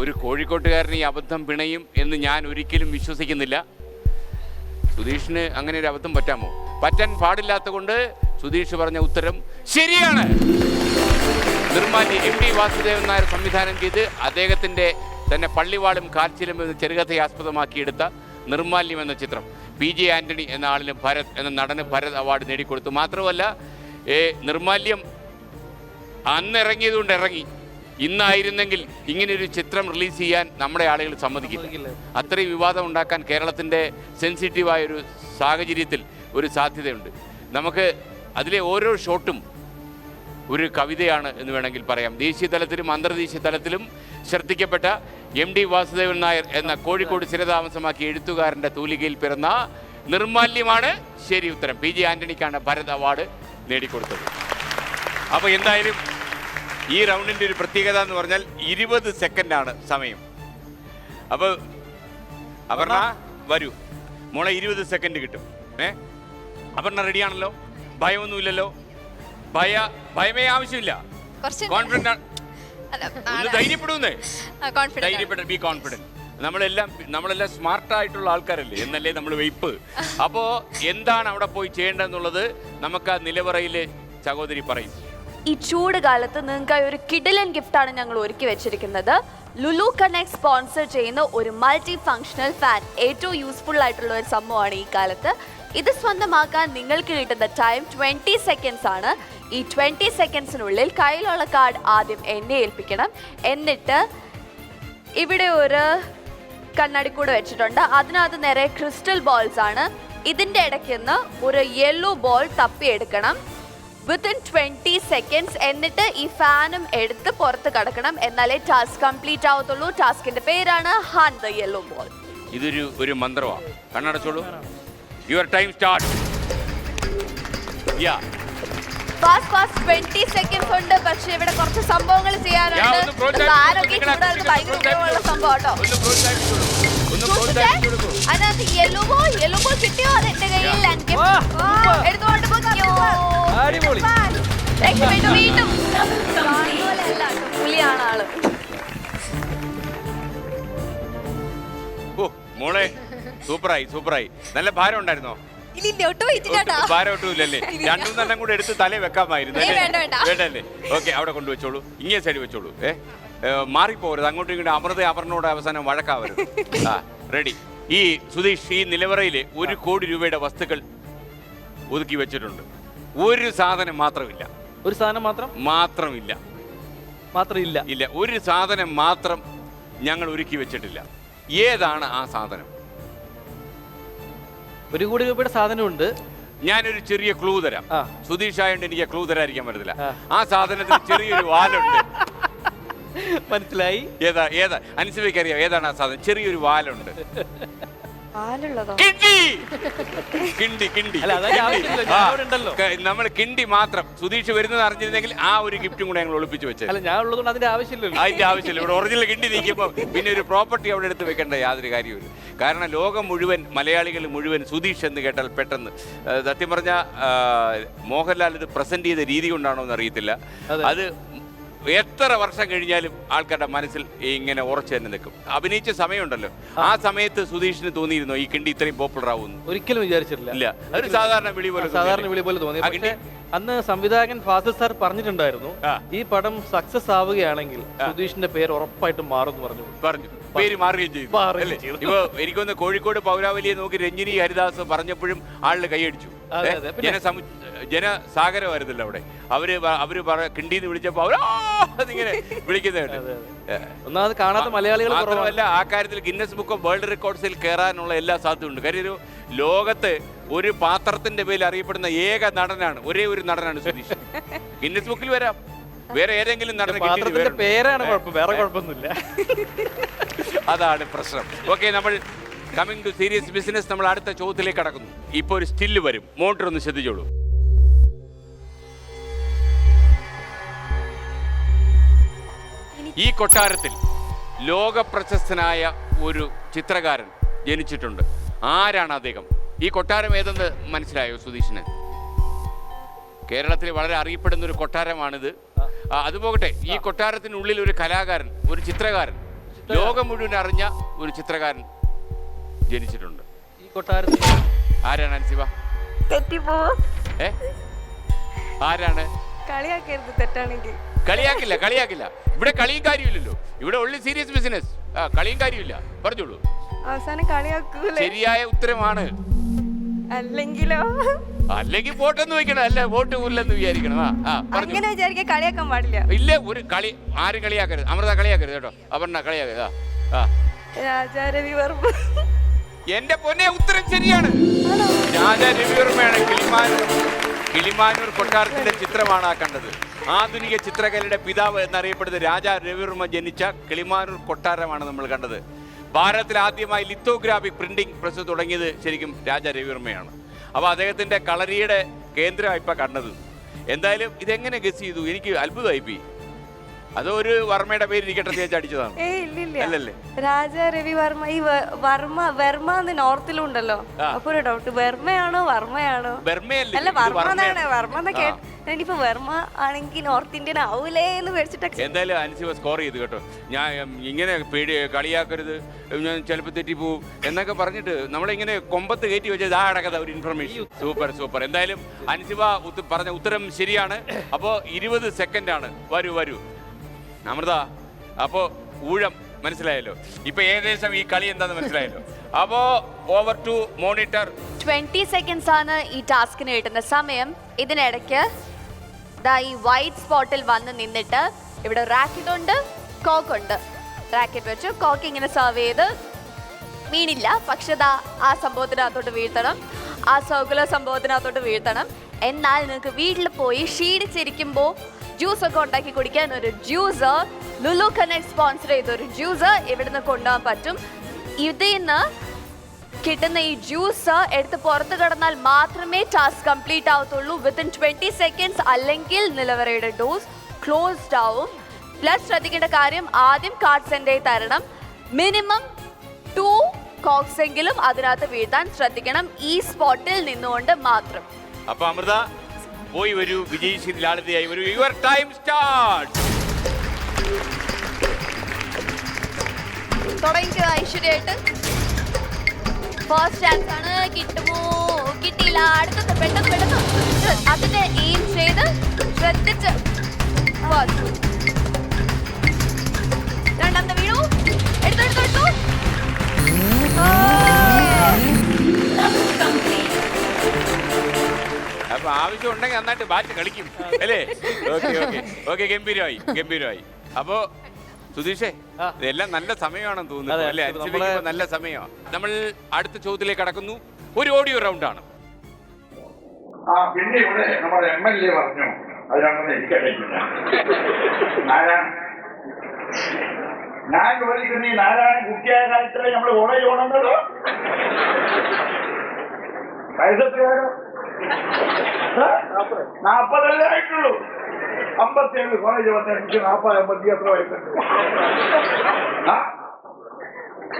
ഒരു കോഴിക്കോട്ടുകാരന് ഈ അബദ്ധം പിണയും എന്ന് ഞാൻ ഒരിക്കലും വിശ്വസിക്കുന്നില്ല. സുധീഷിന് അങ്ങനെ ഒരു അബദ്ധം പറ്റാമോ? പറ്റാൻ പാടില്ലാത്ത കൊണ്ട് സുധീഷ് പറഞ്ഞ ഉത്തരം ശരിയാണ്. നിർമ്മാല്യം MD വാസുദേവൻ നായർ സംവിധാനം ചെയ്ത് അദ്ദേഹത്തിൻ്റെ തന്നെ പള്ളിവാളും കാൽച്ചിലും എന്ന ചെറുകഥയെ ആസ്പദമാക്കിയെടുത്ത നിർമ്മാല്യം എന്ന ചിത്രം PG ആന്റണി എന്ന ആളിന് ഭരത് എന്ന നടന് ഭരത് അവാർഡ് നേടിക്കൊടുത്തു. മാത്രമല്ല നിർമ്മാല്യം അന്ന് ഇറങ്ങിയതുകൊണ്ട് ഇറങ്ങി. ഇന്നായിരുന്നെങ്കിൽ ഇങ്ങനെയൊരു ചിത്രം റിലീസ് ചെയ്യാൻ നമ്മുടെ ആളുകൾ സമ്മതിക്കില്ല. അത്രയും വിവാദം ഉണ്ടാക്കാൻ കേരളത്തിൻ്റെ സെൻസിറ്റീവായൊരു സാഹചര്യത്തിൽ ഒരു സാധ്യതയുണ്ട്. നമുക്ക് അതിലെ ഓരോ ഷോട്ടും ഒരു കവിതയാണ് എന്ന് വേണമെങ്കിൽ പറയാം. ദേശീയ തലത്തിലും അന്തർദേശീയ തലത്തിലും ശ്രദ്ധിക്കപ്പെട്ട MD വാസുദേവൻ നായർ എന്ന കോഴിക്കോട് സ്ഥിരതാമസമാക്കിയ എഴുത്തുകാരൻ്റെ തൂലികയിൽ പിറന്ന നിർമാല്യമാണ് ശരി ഉത്തരം. PG ആന്റണിക്കാണ് ഭരത് അവാർഡ് നേടിക്കൊടുത്തത്. അപ്പോൾ എന്തായാലും ഈ റൗണ്ടിൻ്റെ ഒരു പ്രത്യേകത എന്ന് പറഞ്ഞാൽ 20 സെക്കൻഡാണ് സമയം. അപ്പോൾ അപർണ വരൂ മോളെ, 20 സെക്കൻഡ് കിട്ടും. അപർണ റെഡിയാണല്ലോ? ഭയമൊന്നുമില്ലല്ലോ? ഭയമേ ആവശ്യമില്ല. കോൺഫിഡന്റ് ഒന്ന് ധൈര്യപ്പെടുന്നേ. B confident. നമ്മളെല്ലാം സ്മാർട്ടായിട്ടുള്ള ആൾക്കാരല്ലേ, എന്നല്ലേ നമ്മൾ വെയ്പ്പ്. അപ്പോൾ എന്താണ് അവിടെ പോയി ചെയ്യേണ്ടതെന്നുള്ളത് നമുക്ക് ആ നിലവറയിലെ സഹോദരി പറയും. ഈ ചൂട് കാലത്ത് നിങ്ങൾക്കായി ഒരു കിഡിലൻ ഗിഫ്റ്റാണ് ഞങ്ങൾ ഒരുക്കി വെച്ചിരിക്കുന്നത്. ലുലു കണക്ട് സ്പോൺസർ ചെയ്യുന്ന ഒരു മൾട്ടി ഫങ്ഷണൽ ഫാൻ. ഏറ്റവും യൂസ്ഫുൾ ആയിട്ടുള്ള ഒരു സംഭവമാണ് ഈ കാലത്ത്. ഇത് സ്വന്തമാക്കാൻ നിങ്ങൾക്ക് കിട്ടുന്ന ടൈം 20 സെക്കൻഡ്സ് ആണ്. ഈ 20 സെക്കൻഡ്സിനുള്ളിൽ കയ്യിലുള്ള കാർഡ് ആദ്യം എന്നെ ഏൽപ്പിക്കണം. എന്നിട്ട് ഇവിടെ ഒരു കണ്ണാടിക്കൂട് വെച്ചിട്ടുണ്ട്. അതിനകത്ത് നിറയെ ക്രിസ്റ്റൽ ബോൾസ് ആണ്. ഇതിന്റെ ഇടയ്ക്ക് നിന്ന് ഒരു യെല്ലോ ബോൾ തപ്പിയെടുക്കണം വിത്തിൻ 20 സെക്കൻഡ്സ്. എന്നിട്ട് ഈ ഫാനും എടുത്ത് പുറത്ത് കടക്കണം, എന്നാലേ ടാസ്ക് കംപ്ലീറ്റ് ആവത്തുള്ളൂ. ടാസ്കിന്റെ പേരാണ് ഹണ്ട് ദ യെല്ലോ ബോൾ. ഇതൊരു മന്ത്രമാണ്. കണ്ണടച്ചോളൂ. Your time start. Fast 20 seconds ഉണ്ട്. പക്ഷെ ഇവിടെ കുറച്ച് സംഭവങ്ങൾ ചെയ്യാനുണ്ട്. ഫാനൊക്കെ ചൂടാകുന്നത് ഭയങ്കര ഉപയോഗമുള്ള സംഭവം കേട്ടോ. അതിനകത്ത് യെല്ലോ ബോൾ കിട്ടിയോ? അത് എന്റെ കയ്യിൽ എടുത്തുകൊണ്ട് വീണ്ടും പുലിയാണ് ആള്. ഓ മോളെ, സൂപ്പറായി. നല്ല ഭാരം ഉണ്ടായിരുന്നോ? ഭാരം ഒട്ടുമില്ലല്ലേ? രണ്ടും കൂടെ എടുത്ത് തലേ വെക്കാമായിരുന്നു. വേണ്ടല്ലേ? ഓക്കെ, അവിടെ കൊണ്ടുവച്ചോളൂ. ഇങ്ങനെ സൈഡ് വെച്ചോളൂ. മാറിപ്പോകരുത്. അങ്ങോട്ടും ഇങ്ങോട്ടും അമറിനോട് അവസാനം വഴക്കാവരുത്. റെഡി. ഈ സുധീഷ്, ഈ നിലവറയിൽ 1 കോടി രൂപയുടെ വസ്തുക്കൾ ഒതുക്കി വെച്ചിട്ടുണ്ട്. ഒരു സാധനം മാത്രമില്ല. ഒരു സാധനം മാത്രമില്ല. ഒരു സാധനം മാത്രം ഞങ്ങൾ ഒരുക്കി വെച്ചിട്ടില്ല. ഏതാണ് ആ സാധനം? 1 കോടി രൂപയുടെ സാധനമുണ്ട്. ഞാനൊരു ചെറിയ ക്ലൂ തരാം. സുധീഷ് ആയതുകൊണ്ട് എനിക്ക് ക്ലൂ തരാതിരിക്കാൻ പറ്റത്തില്ല. ആ സാധനത്തിന് ചെറിയൊരു വാലുണ്ട്. മനസ്സിലായി. ഏതാ അനുസരിച്ച് അറിയാം ഏതാണ് ആ സാധനം? ചെറിയൊരു വാലുണ്ട്. കിണ്ടി. നമ്മൾ കിണ്ടി മാത്രം. സുധീഷ് വരുന്നത് അറിഞ്ഞിരുന്നെങ്കിൽ ആ ഒരു ഗിഫ്റ്റും കൂടെ ഞങ്ങൾ ഒളിപ്പിച്ചു വെച്ചത്. അതിന്റെ ആവശ്യമില്ല. ഇവിടെ ഒറിജിനൽ കിണ്ടി നീക്കുമ്പോൾ പിന്നെ ഒരു പ്രോപ്പർട്ടി അവിടെ എടുത്ത് വെക്കേണ്ട യാതൊരു കാര്യമില്ല. കാരണം ലോകം മുഴുവൻ, മലയാളികൾ മുഴുവൻ സുധീഷ് എന്ന് കേട്ടാൽ പെട്ടെന്ന്, സത്യം പറഞ്ഞ മോഹൻലാൽ ഇത് പ്രസന്റ് ചെയ്ത രീതി കൊണ്ടാണോ എന്ന് അറിയത്തില്ല. അത് എത്ര വർഷം കഴിഞ്ഞാലും ആൾക്കാരുടെ മനസ്സിൽ ഇങ്ങനെ ഉറച്ചു തന്നെ നിൽക്കും. അഭിനയിച്ച സമയമുണ്ടല്ലോ, ആ സമയത്ത് സുധീഷിന് തോന്നിയിരുന്നോ ഈ കിണ്ടി ഇത്രയും പോപ്പുലർ ആവുന്നു? ഒരിക്കലും വിചാരിച്ചിട്ടില്ല. ഇല്ല, അതൊരു സാധാരണ വിളി പോലെ തോന്നി. പക്ഷേ അന്ന് സംവിധായകൻ ഫാസിൽ സാർ പറഞ്ഞിട്ടുണ്ടായിരുന്നു, ഈ പടം സക്സസ് ആവുകയാണെങ്കിൽ സുധീഷിന്റെ പേര് ഉറപ്പായിട്ടും മാറും പറഞ്ഞു. പേര് മാറുകയും ചെയ്തു. ഇപ്പൊ എനിക്കൊന്ന് കോഴിക്കോട് പൗരാവലിയെ നോക്കി രഞ്ജിനി ഹരിദാസ് പറഞ്ഞപ്പോഴും ആളിന് കൈയടിച്ചു. ജനസാഗരമായിരുന്നല്ലോ അവിടെ. അവര് കിണ്ടിന്ന് വിളിച്ചപ്പോ അവരിങ്ങനെ വിളിക്കുന്നുണ്ട്. ഒന്നാമത് കാണാത്ത മലയാളികൾ മാത്രമല്ല, ആ കാര്യത്തിൽ ഗിന്നസ് ബുക്ക് ഓഫ് വേൾഡ് റെക്കോർഡ്സിൽ കയറാനുള്ള എല്ലാ സാധ്യതയുണ്ട്. കാര്യം ഒരു ലോകത്ത് ഒരു പാത്രത്തിന്റെ പേരിൽ അറിയപ്പെടുന്ന ഏക നടനാണ്, ഒരേ ഒരു നടനാണ് സുധീഷ്. ഗിന്നസ് ബുക്കിൽ വരാം. വേറെ ഏതെങ്കിലും നടൻ പേരാണ് കുഴപ്പം, വേറെ കുഴപ്പമൊന്നുമില്ല. അതാണ് പ്രശ്നം. ഓക്കെ, നമ്മൾ കമ്മിങ് ടു സീരിയസ് ബിസിനസ്. നമ്മൾ അടുത്ത ചോദ്യത്തിലേക്ക് കടക്കുന്നു. ഇപ്പൊ ഒരു സ്റ്റില്ല് വരും. മോട്ടർ ഒന്ന് ശ്രദ്ധിച്ചോളൂ. ഈ കൊട്ടാരത്തിൽ ലോക പ്രശസ്തനായ ഒരു ചിത്രകാരൻ ജനിച്ചിട്ടുണ്ട്. ആരാണ് അദ്ദേഹം? ഈ കൊട്ടാരം ഏതെന്ന് മനസ്സിലായോ സുധീഷിന്? കേരളത്തിൽ വളരെ അറിയപ്പെടുന്ന ഒരു കൊട്ടാരമാണിത്. അതുപോകട്ടെ, ഈ കൊട്ടാരത്തിനുള്ളിൽ ഒരു കലാകാരൻ, ഒരു ചിത്രകാരൻ, ലോകം മുഴുവൻ അറിഞ്ഞ ഒരു ചിത്രകാരൻ ജനിച്ചിട്ടുണ്ട്. ഈ കൊട്ടാരത്തിൽ ആരാണ് അൻസിബ? ആരാണ്? കളിയാക്കില്ല. ഇവിടെ കളിയും കാര്യമില്ലല്ലോ. ഇവിടെ ഉള്ളി സീരിയസ് ബിസിനസ്. കളിയും കാര്യമില്ല. പറഞ്ഞോളൂ. അവസാനം കളിയാക്കൂല. ശരിയായ ഉത്തരമാണ്. അല്ലെങ്കിൽ വോട്ടെന്ന് വെക്കണം. അല്ല, വോട്ട് ഇല്ലെന്ന് വിചാരിക്കണം. അങ്ങനെ വിചാരിക്കാൻ കളിയാക്കാൻ പാടില്ല. ഇല്ല, ഒരു കളി ആരും കളിയാക്കരുത്. അമൃത കളിയാക്കരുത് കേട്ടോ. അപർണ കളിയാക്കരുത്. രാജാ രവിവർമ്മ. എന്റെ പൊന്നെ, ഉത്തരം ശരിയാണ്. രാജാ രവിവർമ്മയാണ്. കിളിമാനൂർ കൊട്ടാരത്തിന്റെ ചിത്രമാണ് ആ കണ്ടത്. ആധുനിക ചിത്രകലയുടെ പിതാവ് എന്നറിയപ്പെടുന്ന രാജാ രവിവർമ്മ ജനിച്ച കിളിമാനൂർ കൊട്ടാരമാണ് നമ്മൾ കണ്ടത്. ഭാരതത്തിൽ ആദ്യമായി ലിത്തോഗ്രാഫിക് പ്രിന്റിംഗ് പ്രസ് തുടങ്ങിയത് ശരിക്കും രാജാ രവിവർമ്മയാണ്. അപ്പോൾ അദ്ദേഹത്തിന്റെ കളരിയുടെ കേന്ദ്രമാണ് ഇപ്പം കണ്ടത്. എന്തായാലും ഇതെങ്ങനെ ഗസ് ചെയ്തു? എനിക്ക് അത്ഭുതമായിപ്പോയി. അതോ ഒരു വർമ്മയുടെ പേര് ഇരിക്കട്ടെ തേച്ച് അടിച്ചതാണ്? അല്ലല്ലേ, രാജാ രവി വർമ്മ. ഈ വർമ്മ നോർത്തിലും ഉണ്ടല്ലോ. അപ്പൊ ഒരു ഡൗട്ട്, വർമ്മയാണോ വർമ്മയാണോ? അല്ല, വർമ്മ കേട്ടിപ്പോ വർമ്മ ആണെങ്കിൽ നോർത്ത് ഇന്ത്യൻ ആവൂലേ എന്ന് പേടിച്ചിട്ട്. എന്തായാലും അനുസരിച്ച് സ്കോർ ചെയ്തു കേട്ടോ. ഞാൻ ഇങ്ങനെ കളിയാക്കരുത്, ഞാൻ ചിലപ്പോൾ തെറ്റിപ്പോവും എന്നൊക്കെ പറഞ്ഞിട്ട് നമ്മളിങ്ങനെ കൊമ്പത്ത് കയറ്റി വെച്ചത് ആ അടക്കത ഒരു ഇൻഫർമേഷൻ. സൂപ്പർ. എന്തായാലും അൻസിബ പറഞ്ഞ ഉത്തരം ശരിയാണ്. അപ്പോൾ 20 സെക്കൻഡാണ്. വരൂ അമൃത. അപ്പോൾ ഊഴം മനസ്സിലായല്ലോ. ഇപ്പൊ ഏകദേശം ഈ കളി എന്താന്ന് മനസ്സിലായല്ലോ. അപ്പോ ഓവർ ടു മോണിറ്റർ. 20 സെക്കൻഡ്സ് ആണ് ഈ ടാസ്കിന് കിട്ടുന്ന സമയം. ഇതിനിടയ്ക്ക് ഈ വൈറ്റ് സ്പോട്ടിൽ വന്ന് നിന്നിട്ട് ഇവിടെ റാക്കറ്റ് ഉണ്ട്, കോക്ക് ഉണ്ട്. റാക്കറ്റ് വെച്ച് കോക്ക് ഇങ്ങനെ സെർവ് ചെയ്ത് വീണില്ല, പക്ഷെ ആ സംഭവത്തിനകത്തോട്ട് വീഴ്ത്തണം. ആ സർക്കുലർ സംഭവത്തിനകത്തോട്ട് വീഴ്ത്തണം. എന്നാൽ നിങ്ങൾക്ക് വീട്ടിൽ പോയി ക്ഷീണിച്ചിരിക്കുമ്പോൾ ജ്യൂസ് ഒക്കെ ഉണ്ടാക്കി കുടിക്കാൻ ഒരു ജ്യൂസർ, ലുലു കണക്ട് സ്പോൺസർ ചെയ്ത ഒരു ജ്യൂസർ ഇവിടുന്ന് കൊണ്ടുപോകാൻ പറ്റും. ഇതിൽ നിന്ന് കിട്ടുന്ന ഈ ജ്യൂസ് എടുത്ത് പുറത്ത് കിടന്നാൽ മാത്രമേ ടാസ്ക് കംപ്ലീറ്റ് ആവത്തുള്ളൂ. വിത്തിൻ 20 സെക്കൻഡ്സ് അല്ലെങ്കിൽ നിലവറയുടെ ഡോസ് ക്ലോസ്ഡ് ആവും. പ്ലസ് ശ്രദ്ധിക്കേണ്ട കാര്യം, ആദ്യം കാർഡ്സ് എൻ്റെ തരണം. മിനിമം 2 കോക്സ് എങ്കിലും അതിനകത്ത് വീഴ്ത്താൻ ശ്രദ്ധിക്കണം, ഈ സ്പോട്ടിൽ നിന്നുകൊണ്ട് മാത്രം. അപ്പൊ അമൃത പോയി വരൂ, വിജയശ്രീ ലാളിതയായി വരൂ. Your time start. തുടങ്ങിക്കോ ഐശ്വര്യമായിട്ട്. ഫസ്റ്റ് ചാൻസ് ആണ്, കിട്ടുമോ? കിട്ടിയില്ല. അടുത്തത് പെട്ടെന്ന് പെട്ടെന്ന് അതിന്റെ എയിം ചെയ്ത് ശ്രദ്ധിച്ച്. രണ്ടാമത്തെ വീണു. എടുത്തു. അപ്പൊ ആവശ്യം ഉണ്ടെങ്കിൽ നന്നായിട്ട് ബാറ്റ് കളിക്കും അല്ലേ? ഓക്കെ ഗംഭീരമായി. അപ്പോ സുധീഷേ, ഇതെല്ലാം നല്ല സമയമാണെന്ന് തോന്നുന്നു അല്ലേ? അനുസരിക്കുമ്പോൾ നല്ല സമയമാണ്. നമ്മൾ അടുത്ത ചോദ്യത്തിലേക്ക് കടക്കുന്നു. ഒരു ഓഡിയോ റൗണ്ടാണ്. പിന്നെ ഇവിടെ നമ്മുടെ MLA പറഞ്ഞു, അതിനാണെന്ന് എനിക്കറിയില്ല. ഞാൻ ചോദിക്കുന്ന ഈ നാരായണൻ കുട്ടിയായ കാലത്തിലെ നമ്മൾ കോളേജ് പോകണമെന്നല്ലോ. വയസ്സെത്രയാണോ? 40 ആയിട്ടുള്ളൂ. 57 കോളേജ് വന്ന എനിക്ക് 40-50 എത്ര വയസ്സുണ്ട്?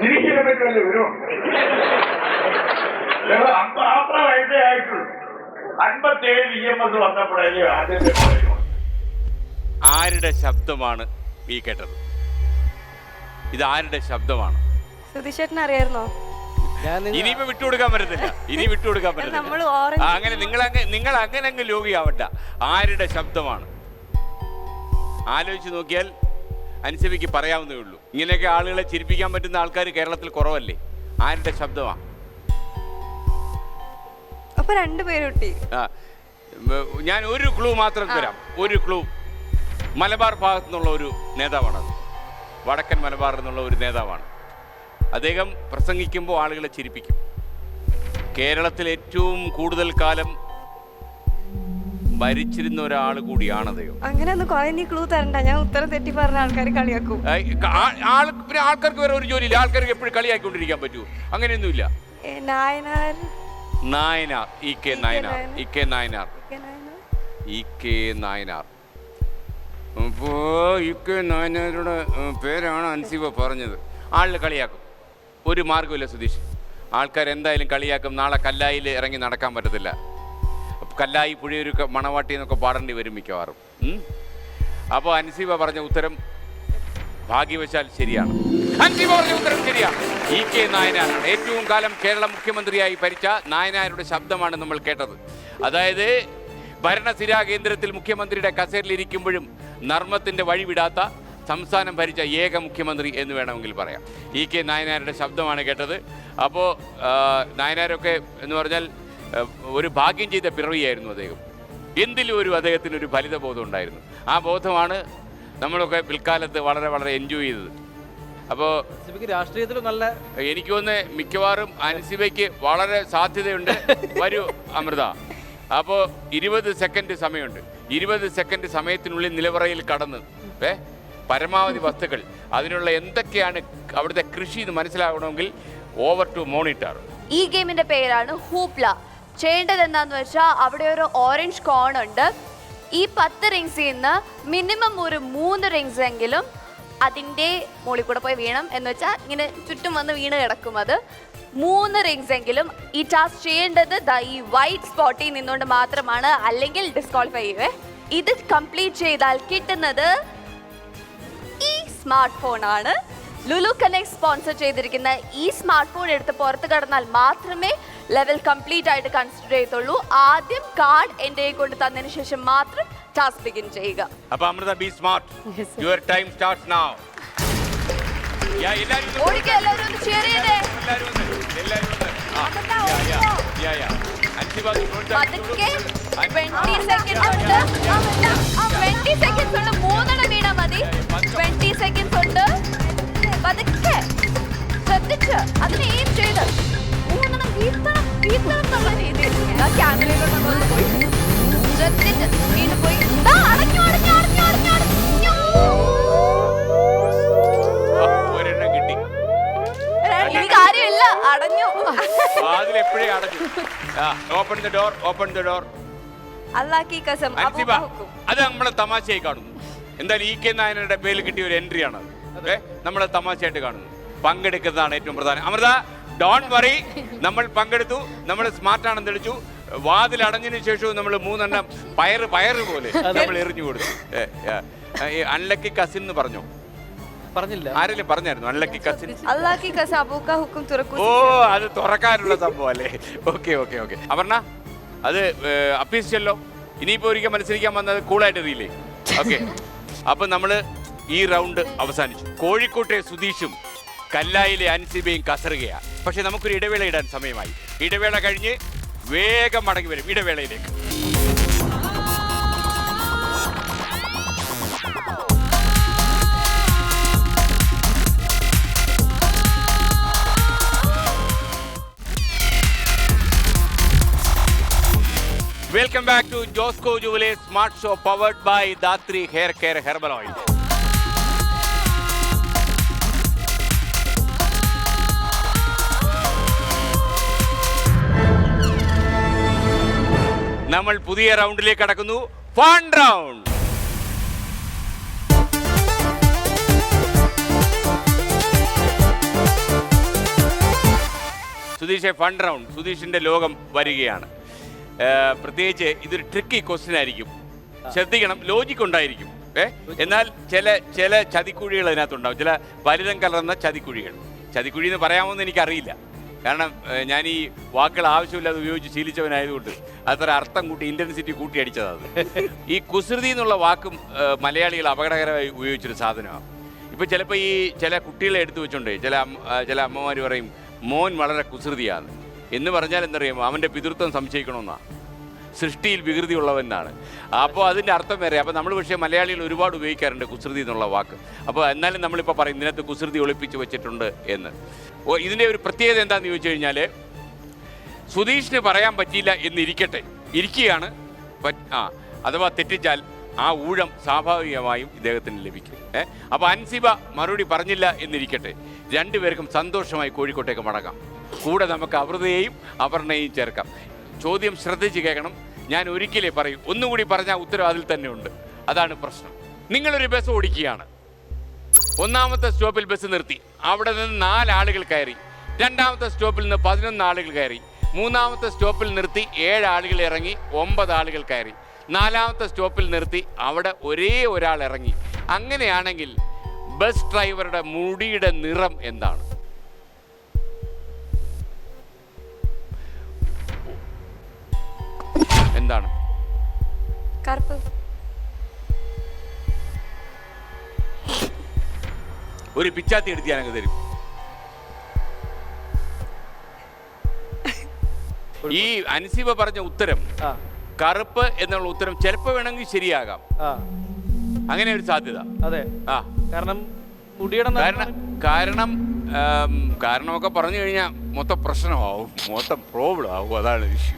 എനിക്കിനെ പറ്റുമല്ലേ വരും? 40 വയസ്സേ ആയിട്ടുള്ളൂ. 57 EMS വന്നപ്പോഴല്ലേ ആദ്യത്തെ കോളേജ്. ആരുടെ ശബ്ദമാണ് ഈ കേട്ടത്? ഇത് ആരുടെ ശബ്ദമാണ്? സുധീഷേട്ടൻ അറിയായിരുന്നോ? ഇനിയിപ്പോ വിട്ടുകൊടുക്കാൻ പറ്റത്തില്ല. അങ്ങനെ നിങ്ങൾ അങ്ങനെ അങ്ങ് ലോകിയാവട്ട. ആരുടെ ശബ്ദമാണ്? ആലോചിച്ച് നോക്കിയാൽ അനുസരിക്ക് പറയാവുന്നേ ഉള്ളൂ. ഇങ്ങനെയൊക്കെ ആളുകളെ ചിരിപ്പിക്കാൻ പറ്റുന്ന ആൾക്കാർ കേരളത്തിൽ കുറവല്ലേ? ആരുടെ ശബ്ദമാണ്? അപ്പൊ രണ്ടുപേരും. ഞാൻ ഒരു ക്ലൂ മാത്രം തരാം. ഒരു ക്ലൂ. മലബാർ ഭാഗത്തു നിന്നുള്ള ഒരു നേതാവാണത്. വടക്കൻ മലബാർ എന്നുള്ള ഒരു നേതാവാണ്. അദ്ദേഹം പ്രസംഗിക്കുമ്പോൾ ആളുകളെ ചിരിപ്പിക്കും. കേരളത്തിൽ ഏറ്റവും കൂടുതൽ കാലം ഭരിച്ചിരുന്ന ഒരാൾ കൂടിയാണ് അദ്ദേഹം. അങ്ങനെ ഒന്നും കുറെ നീ ക്ലൂ തരണ്ട, ഞാൻ ഉത്തരം തെറ്റി പറഞ്ഞ ആൾക്കാർ കളിയാക്കും. പിന്നെ ആൾക്കാർക്ക് വേറെ ഒരു ജോലിയില്ല. ആൾക്കാർക്ക് എപ്പോഴും കളിയാക്കിക്കൊണ്ടിരിക്കാൻ പറ്റൂ? അങ്ങനെയൊന്നുമില്ല. Nayanar, E K Nayanar. അപ്പോ ഇ കെ നായനാരുടെ പേരാണ് അൻസിബ പറഞ്ഞത്. ആളിന് കളിയാക്കും. ഒരു മാർഗമില്ല സുധീഷ്. ആൾക്കാർ എന്തായാലും കളിയാക്കും. നാളെ കല്ലായിൽ ഇറങ്ങി നടക്കാൻ പറ്റത്തില്ല. കല്ലായി പുഴയൊരു മണവാട്ടി എന്നൊക്കെ പാടേണ്ടി വരും മിക്കവാറും. അപ്പോൾ അൻസിബ പറഞ്ഞ ഉത്തരം ഭാഗ്യവശാൽ ശരിയാണ്. അൻസിബ പറഞ്ഞ ഉത്തരം ശരിയാണ്. ഇ കെ നായനാരാണ്. ഏറ്റവും കാലം കേരള മുഖ്യമന്ത്രിയായി ഭരിച്ച നായനാരുടെ ശബ്ദമാണ് നമ്മൾ കേട്ടത്. അതായത് ഭരണസിരാ കേന്ദ്രത്തിൽ മുഖ്യമന്ത്രിയുടെ കസേരയിലിരിക്കുമ്പോഴും നർമ്മത്തിൻ്റെ വഴിവിടാത്ത സംസ്ഥാനം ഭരിച്ച ഏക മുഖ്യമന്ത്രി എന്ന് വേണമെങ്കിൽ പറയാം. ഇ കെ നായനാരുടെ ശബ്ദമാണ് കേട്ടത്. അപ്പോൾ നായനാരൊക്കെ എന്ന് പറഞ്ഞാൽ ഒരു ഭാഗ്യം ചെയ്ത പിറവിയായിരുന്നു അദ്ദേഹം. എന്തിലും അദ്ദേഹത്തിനൊരു ഫലിതബോധം ഉണ്ടായിരുന്നു. ആ ബോധമാണ് നമ്മളൊക്കെ പിൽക്കാലത്ത് വളരെ വളരെ എൻജോയ് ചെയ്തത്. അപ്പോൾ രാഷ്ട്രീയത്തിലും നല്ല എനിക്ക് തോന്നുന്നത് മിക്കവാറും അൻസിബയ്ക്ക് വളരെ സാധ്യതയുണ്ട്. വരൂ അമൃത. അപ്പോൾ 20 സെക്കൻഡ് സമയമുണ്ട്. 20 സെക്കൻഡ് സമയത്തിനുള്ളിൽ നിലവറയിൽ കടന്ന് പരമാവധി വസ്തുക്കൾ, അതിനുള്ള എന്തൊക്കെയാണ് അവിടുത്തെ കൃഷി എന്ന് മനസ്സിലാകണമെങ്കിൽ ഓവർ ടു മോണിറ്റർ. ഈ ഗെയിമിന്റെ പേരാണ് ഹൂപ്ല. ചെയ്യേണ്ടത് എന്താന്ന് വെച്ചാൽ അവിടെ ഒരു ഓറഞ്ച് കോൺ ഉണ്ട്. ഈ 10 റിങ്സിൽ നിന്ന് മിനിമം ഒരു 3 റിങ്സ് എങ്കിലും അതിൻ്റെ മുകളിൽ കൂടെ പോയി വീണം എന്ന് വെച്ചാൽ ഇങ്ങനെ ചുറ്റും വന്ന് വീണ് കിടക്കും. അത് 3 റിങ്സ് എങ്കിലും ഈ ടാസ്ക് ചെയ്യേണ്ടത് ഈ വൈറ്റ് സ്പോട്ടിൽ നിന്നുകൊണ്ട് മാത്രമാണ്, അല്ലെങ്കിൽ ഡിസ്ക്വാളിഫൈ ചെയ്യുവേ. ഇത് കംപ്ലീറ്റ് ചെയ്താൽ കിട്ടുന്നത് ഈ സ്മാർട്ട് ഫോൺ ആണ്. ലുലു കണക്ട് സ്പോൺസർ ചെയ്തിരിക്കുന്ന ഈ സ്മാർട്ട് ഫോൺ എടുത്ത് പുറത്ത് കടന്നാൽ മാത്രമേ ലെവൽ കംപ്ലീറ്റ് ആയിട്ട് കൺസിഡർ ചെയ്യത്തുള്ളൂ. ആദ്യം കാർഡ് എൻ്റെ കൊണ്ട് തന്നതിന് ശേഷം മാത്രം ടാസ്ക് ബിഗിൻ ചെയ്യുക. അപ്പോൾ Amrita, be smart. Your time starts now. എല്ലാവരും ഒന്ന് cheer ചെയ്തേ. പതുക്കെ 20 സെക്കൻഡ്സ് ഉണ്ട്. 20 സെക്കൻഡ്സ് ഉണ്ട്. 3 വീണാൽ മതി. 20 സെക്കൻഡ്സ് ഉണ്ട്. പതുക്കെ ശ്രദ്ധിച്ച് അതിനെ എയിം ചെയ്ത് 3 വീഴ്ത്തണം. അറിയത്തില്ലെന്നുള്ള രീതിയിൽ ക്യാമറയിലോട്ട് പോയി ശ്രദ്ധിച്ച് വീണ്ടും പോയി ദാ, അടഞ്ഞു, അടഞ്ഞു, അടഞ്ഞു, അടഞ്ഞു, അടഞ്ഞു. ഒരെണ്ണം കിട്ടി. ഇനി കാര്യമില്ല, അടഞ്ഞു. വാതിൽ എപ്പോഴേ അടഞ്ഞു. Open the door, open the door. അല്ലാഹ് കി കസം അബൂ അൻസിബ, കാ ഹുക്കും. അത് നമ്മളെ തമാശയായി കാണുന്നു. എന്തായാലും ഇ കെ നായനയുടെ പേരിൽ കിട്ടിയ ഒരു എൻട്രി ആണ് അത്. നമ്മളെ തമാശയായിട്ട് കാണുന്നു. പങ്കെടുക്കുന്നതാണ് ഏറ്റവും പ്രധാനം. അമൃത, ഡോൺ വറി, നമ്മൾ പങ്കെടുത്തു, നമ്മൾ സ്മാർട്ടാണെന്ന് തെളിച്ചു. വാതിൽ അടഞ്ഞതിന് ശേഷവും നമ്മൾ 3 എണ്ണം പയറ് പോലെ നമ്മൾ എറിഞ്ഞു കൊടുത്തു. അൺലക്കി കസിൻ എന്ന് പറഞ്ഞോ? പറഞ്ഞില്ല. ആരെങ്കിലും പറഞ്ഞായിരുന്നു അൺലക്കി കസിൻ? അല്ലാഹ് കി കസം അബൂ കാ ഹുക്കും തുറക്കൂ. ഓ, അത് തുറക്കാനുള്ള സംഭവം അല്ലേ? Okay okay okay. അപർണ, അത് അപ്പീസിച്ചല്ലോ. ഇനിയിപ്പോ ഒരിക്കൽ മത്സരിക്കാൻ വന്നത് കൂളായിട്ട് അറിയില്ലേ? ഓക്കെ, അപ്പൊ നമ്മള് ഈ റൗണ്ട് അവസാനിച്ചു. കോഴിക്കോട്ടെ സുധീഷും കല്ലായിലെ അൻസിബയും കസറുകയാണ്. പക്ഷെ നമുക്കൊരു ഇടവേള ഇടാൻ സമയമായി. ഇടവേള കഴിഞ്ഞ് വേഗം മടങ്ങി വരും ഇടവേളയിലേക്ക്. Welcome back to Josco jewellers smart show powered by Dhathri hair care herbal oil. നമ്മൾ പുതിയ റൗണ്ടിലേക്ക് കടക്കുന്നു. Fun round. സുധീഷെ, ഫൺ റൗണ്ട്. സുധീഷിന്റെ ലോകം വരികയാണ്. പ്രത്യേകിച്ച് ഇതൊരു ട്രിക്കി ക്വസ്റ്റ്യൻ ആയിരിക്കും. ശ്രദ്ധിക്കണം, ലോജിക് ഉണ്ടായിരിക്കും. എന്നാൽ ചില ചതിക്കുഴികൾ അതിനകത്തുണ്ടാവും. ചില ഫലിതം കലർന്ന ചതിക്കുഴികൾ. ചതിക്കുഴി എന്ന് പറയാമോന്ന് എനിക്കറിയില്ല. കാരണം ഞാൻ ഈ വാക്കുകൾ ആവശ്യമില്ലാതെ ഉപയോഗിച്ച് ശീലിച്ചവനായതുകൊണ്ട് അത്ര അർത്ഥം കൂട്ടി ഇൻറ്റൻസിറ്റി കൂട്ടി അടിച്ചതാണ്. ഈ കുസൃതി എന്നുള്ള വാക്കും മലയാളികൾ അപകടകരമായി ഉപയോഗിച്ചൊരു സാധനമാണ്. ഇപ്പോൾ ചിലപ്പോൾ ഈ ചില കുട്ടികളെ എടുത്തു വെച്ചോണ്ടേ ചില അമ്മമാർ പറയും മോൻ വളരെ കുസൃതിയാണ് എന്ന് പറഞ്ഞാൽ എന്തറിയാമോ, അവൻ്റെ പിതൃത്വം സംശയിക്കണമെന്നാണ്. സൃഷ്ടിയിൽ വികൃതി ഉള്ളവനാണ്. അപ്പോൾ അതിൻ്റെ അർത്ഥം വേറെ. അപ്പോൾ നമ്മൾ പക്ഷേ മലയാളികൾ ഒരുപാട് ഉപയോഗിക്കാറുണ്ട് കുസൃതി എന്നുള്ള വാക്ക്. അപ്പോൾ എന്നാലും നമ്മളിപ്പോൾ പറയും ഇതിനകത്ത് കുസൃതി ഒളിപ്പിച്ച് വെച്ചിട്ടുണ്ട് എന്ന്. ഇതിൻ്റെ ഒരു പ്രത്യേകത എന്താണെന്ന് ചോദിച്ചു കഴിഞ്ഞാൽ, സുധീഷിന് പറയാൻ പറ്റിയില്ല ഇരിക്കുകയാണ്. അഥവാ തെറ്റിച്ചാൽ ആ ഊഴം സ്വാഭാവികമായും ഇദ്ദേഹത്തിന് ലഭിക്കും. അപ്പോൾ അൻസിബ മറുപടി പറഞ്ഞില്ല എന്നിരിക്കട്ടെ, രണ്ടുപേർക്കും സന്തോഷമായി കോഴിക്കോട്ടേക്ക് മടങ്ങാം. കൂടെ നമുക്ക് അമൃതയെയും അപർണയെയും ചേർക്കാം. ചോദ്യം ശ്രദ്ധിച്ച് കേൾക്കണം. ഞാൻ ഒരിക്കലേ പറയും, ഒന്നുകൂടി പറഞ്ഞാൽ ഉത്തരം അതിൽ തന്നെ ഉണ്ട്. അതാണ് പ്രശ്നം. നിങ്ങളൊരു ബസ് ഓടിക്കുകയാണ്. ഒന്നാമത്തെ സ്റ്റോപ്പിൽ ബസ് നിർത്തി. അവിടെ നിന്ന് 4 ആളുകൾ കയറി. രണ്ടാമത്തെ സ്റ്റോപ്പിൽ നിന്ന് 11 ആളുകൾ കയറി. മൂന്നാമത്തെ സ്റ്റോപ്പിൽ നിർത്തി 7 ആളുകൾ ഇറങ്ങി, 9 ആളുകൾ കയറി. 4ാമത്തെ സ്റ്റോപ്പിൽ നിർത്തി അവിടെ ഒരേ ഒരാൾ ഇറങ്ങി. അങ്ങനെയാണെങ്കിൽ ബസ് ഡ്രൈവറുടെ മുടിയുടെ നിറം എന്താണ്? എന്താണ്? കറുപ്പ്. ഒരു പിച്ചാത്തി എടുത്ത് ഞാനങ്ങ് തരും. ഈ അൻസിബ പറഞ്ഞ ഉത്തരം കറുപ്പ് എന്നുള്ള ഉത്തരം ചിലപ്പോൾ വേണമെങ്കിൽ ശരിയാകാം. അങ്ങനെ ഒരു സാധ്യത. അതെ. കാരണം മുടിയുടെ കാരണമൊക്കെ പറഞ്ഞു കഴിഞ്ഞാൽ മൊത്തം പ്രശ്നമാവും, മൊത്തം പ്രോബ്ലം ആവും. അതാണ് ഇഷ്യൂ.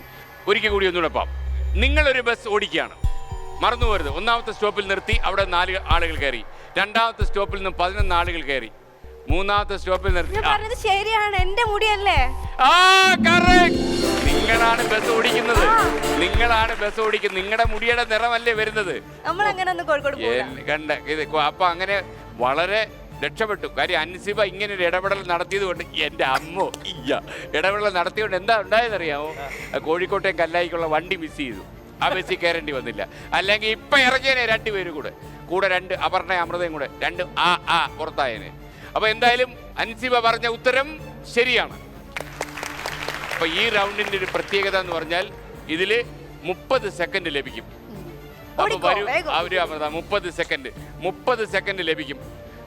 ഒരിക്കൽ കൂടി ഒന്നുകൂടെ പാം. നിങ്ങളൊരു ബസ് ഓടിക്കുകയാണ്. മറന്നു പോരുത്. ഒന്നാമത്തെ സ്റ്റോപ്പിൽ നിർത്തി അവിടെ 4 ആളുകൾ കയറി. രണ്ടാമത്തെ സ്റ്റോപ്പിൽ നിന്ന് 11 ആളുകൾ കയറി. മൂന്നാമത്തെ സ്റ്റോപ്പിൽ നിർത്തി. ശരിയാണ്, എന്റെ മുടിയല്ലേ? നിങ്ങളാണ് ബസ് ഓടിക്കുന്നത്. നിങ്ങളുടെ മുടിയുടെ നിറമല്ലേ വരുന്നത്. കണ്ട ഇത്. അപ്പൊ അങ്ങനെ വളരെ രക്ഷപ്പെട്ടു. കാര്യം അൻസിബ ഇങ്ങനെ ഒരു ഇടപെടൽ നടത്തിയത് കൊണ്ട്, എൻ്റെ അമ്മോ ഇടപെടൽ നടത്തിയതുകൊണ്ട് എന്താ ഉണ്ടായതെന്നറിയാമോ? കോഴിക്കോട്ടെ കല്ലായിക്കുള്ള വണ്ടി മിസ് ചെയ്തു. ആ ബസ്സിൽ കയറേണ്ടി വന്നില്ല. അല്ലെങ്കിൽ ഇപ്പൊ ഇറങ്ങിയനെ 2 പേരും കൂടെ 2 അപർണ അമൃതയും കൂടെ 2 പുറത്തായനെ. അപ്പൊ എന്തായാലും അൻസിബ പറഞ്ഞ ഉത്തരം ശരിയാണ്. അപ്പൊ ഈ റൗണ്ടിന്റെ ഒരു പ്രത്യേകത എന്ന് പറഞ്ഞാൽ ഇതില് 30 സെക്കൻഡ് ലഭിക്കും. അപ്പൊ വരൂ അമൃത, 30 സെക്കൻഡ് ലഭിക്കും.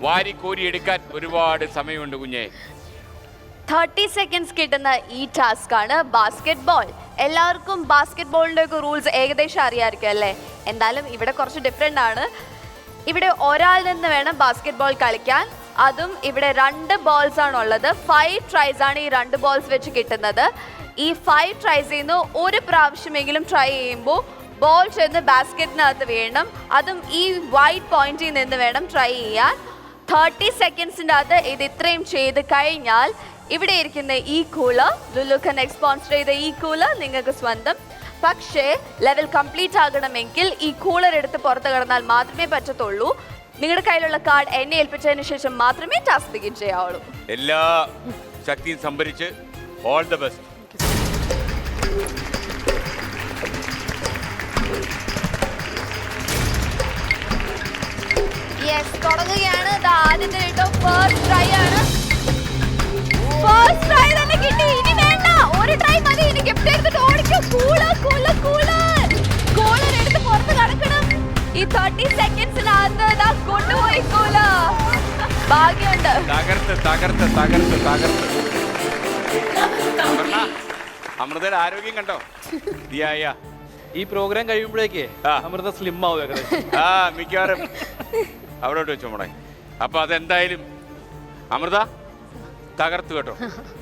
വാരി കോരി എടുക്കാൻ ഒരുപാട് സമയമുണ്ട് കുഞ്ഞേ. 30 സെക്കൻഡ്സ് കിട്ടുന്ന ഈ ടാസ്ക് ആണ് ബാസ്കറ്റ് ബോൾ. എല്ലാവർക്കും ബാസ്കറ്റ് ബോളിന്റെ ഒക്കെ റൂൾസ് ഏകദേശം അറിയാമായിരിക്കും അല്ലേ? എന്തായാലും ഇവിടെ കുറച്ച് ഡിഫറെൻ്റ് ആണ്. ഇവിടെ ഒരാളിൽ നിന്ന് വേണം ബാസ്കറ്റ് ബോൾ കളിക്കാൻ. അതും ഇവിടെ 2 ബോൾസ് ആണ് ഉള്ളത്. 5 ട്രൈസ് ആണ് ഈ 2 ബോൾസ് വെച്ച് കിട്ടുന്നത്. ഈ 5 ട്രൈസ് ചെയ്യുന്നു ഒരു പ്രാവശ്യമെങ്കിലും ട്രൈ ചെയ്യുമ്പോൾ ബോൾ ചെന്ന് ബാസ്ക്കറ്റിനകത്ത് വീഴണം. അതും ഈ വൈറ്റ് പോയിന്റിൽ നിന്ന് വേണം ട്രൈ ചെയ്യാൻ. 30 സെക്കൻഡ്സിൻ്റെ അകത്ത് ഇത് ഇത്രയും ചെയ്ത് കഴിഞ്ഞാൽ ഇവിടെ ഇരിക്കുന്ന ഈ കൂളർ, ലുലു കണക്ട് സ്പോൺസർ ചെയ്ത ഈ കൂളർ നിങ്ങൾക്ക് സ്വന്തം. പക്ഷേ ലെവൽ കംപ്ലീറ്റ് ആകണമെങ്കിൽ ഈ കൂളർ എടുത്ത് പുറത്ത് കടന്നാൽ മാത്രമേ പറ്റത്തുള്ളൂ. നിങ്ങളുടെ കയ്യിലുള്ള കാർഡ് എന്നെ ഏൽപ്പിച്ചതിന് ശേഷം മാത്രമേ ടാസ്ക് ബിഗിൻ ചെയ്യാവുള്ളൂ. എല്ലാ ശക്തിയും സംഭരിച്ച് ഓൾ ദ ബെസ്റ്റ്. യെസ്, തുടങ്ങുകയാണ്. ആദ്യത്തെ കേട്ടോ ഫസ്റ്റ് ട്രൈ ആണ്. ഫസ്റ്റ് ട്രൈ തന്നെ കിട്ടി. ഇനി വേണ്ട, ഒരു ട്രൈ മതി. ഇനി ഗിഫ്റ്റ് എടുത്തിട്ട് ഓടിക്കോ. കൂളർ കൂളർ കൂളർ കൂളർ എടുത്ത് പുറത്ത് കടക്കണം. ഈ 30 സെക്കൻഡ്സിനകത്ത് ഇതാ കൊണ്ടുപോയി കൂളർ. ഭാഗ്യമുണ്ട്. തകർത്ത് തകർത്ത് തകർത്ത് തകർത്ത്. അമൃതയുടെ ആരോഗ്യം കണ്ടോ? ഈ പ്രോഗ്രാം കഴിയുമ്പോഴേക്കേ അമൃത സ്ലിം ആവും ഏകദേശം. മിക്കവാറും അവിടോട്ട് വെച്ചോ മോളെ. അപ്പൊ അതെന്തായാലും അമൃത തകർത്തു കേട്ടോ.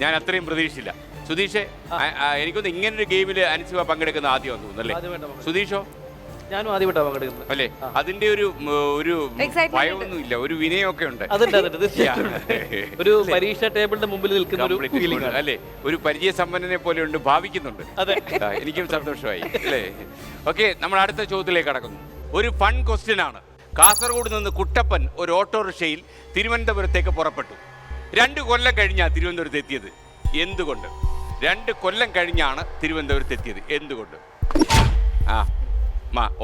ഞാൻ അത്രയും പ്രതീക്ഷിച്ചില്ല. സുധീഷേ, എനിക്കൊന്ന് ഇങ്ങനൊരു ഗെയിമിൽ അൻസിബ പങ്കെടുക്കുന്ന ആദ്യം തോന്നുന്നു അല്ലേ? സുധീഷോ? ഞാനും ആദ്യമായിട്ടാണ് പങ്കെടുക്കുന്നത് അല്ലേ? അതിന്റെ ഒരു ഭയമൊന്നുമില്ല, ഒരു വിനയമൊക്കെ ഉണ്ട്. ഒരു പരീക്ഷ ടേബിളിന്റെ മുമ്പിൽ നിൽക്കുന്ന ഒരു ഫീലിംഗ് അല്ലേ? ഒരു പരിചയസമ്പന്നനെ പോലെ ഉണ്ട്, ഭാവിക്കുന്നുണ്ട്. എനിക്കും സന്തോഷമായി അല്ലേ? ഓക്കെ, നമ്മൾ അടുത്ത ചോദ്യത്തിലേക്ക് കടക്കുന്നു. ഒരു ഫൺ ക്വസ്റ്റ്യൻ ആണ്. കാസർഗോഡ് നിന്ന് കുട്ടപ്പൻ ഒരു ഓട്ടോറിക്ഷയിൽ തിരുവനന്തപുരത്തേക്ക് പുറപ്പെട്ടു. 2 കൊല്ലം കഴിഞ്ഞാണ് തിരുവനന്തപുരത്ത് എത്തിയത്. എന്തുകൊണ്ട്? 2 കൊല്ലം കഴിഞ്ഞാണ് തിരുവനന്തപുരത്ത് എത്തിയത്. എന്തുകൊണ്ട്?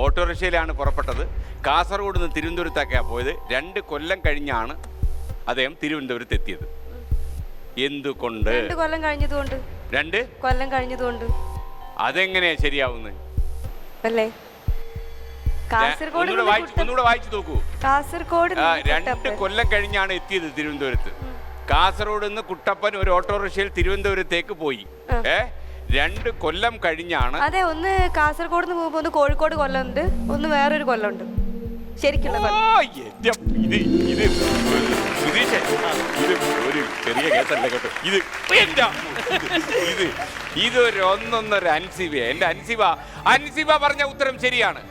ഓട്ടോറിക്ഷയിലാണ് പുറപ്പെട്ടത്. കാസർഗോഡ് നിന്ന് തിരുവനന്തപുരത്തേക്കാണ് പോയത്. 2 കൊല്ലം കഴിഞ്ഞാണ് അദ്ദേഹം തിരുവനന്തപുരത്ത് എത്തിയത്. എന്തുകൊണ്ട്? 2 കൊല്ലം കഴിഞ്ഞതുകൊണ്ട്. 2 കൊല്ലം കഴിഞ്ഞതുകൊണ്ട്. അതെങ്ങനെയാ ശരിയാവുന്നത്? അല്ലേ? ഒന്നുകൂടെ വായിച്ചു നോക്കൂ. കാസർഗോഡ് 2 കൊല്ലം കഴിഞ്ഞാണ് എത്തിയത് തിരുവനന്തപുരത്ത്. കാസർഗോഡ് നിന്ന് കുട്ടപ്പൻ ഒരു ഓട്ടോറിക്ഷയിൽ തിരുവനന്തപുരത്തേക്ക് പോയി. 2 കൊല്ലം കഴിഞ്ഞാണ്. അതെ, ഒന്ന് കാസർഗോഡ് നിന്ന് പോകുമ്പോ ഒന്ന് കോഴിക്കോട് കൊല്ലമുണ്ട്, ഒന്ന് വേറൊരു കൊല്ലമുണ്ട്. ശരിക്കുള്ള ഒരു ചെറിയ കേസല്ല കേട്ടോ. ഇതൊരു ഒന്നൊന്നര അൻസിബ. എന്റെ അൻസിബ പറഞ്ഞ ഉത്തരം ശരിയാണ്.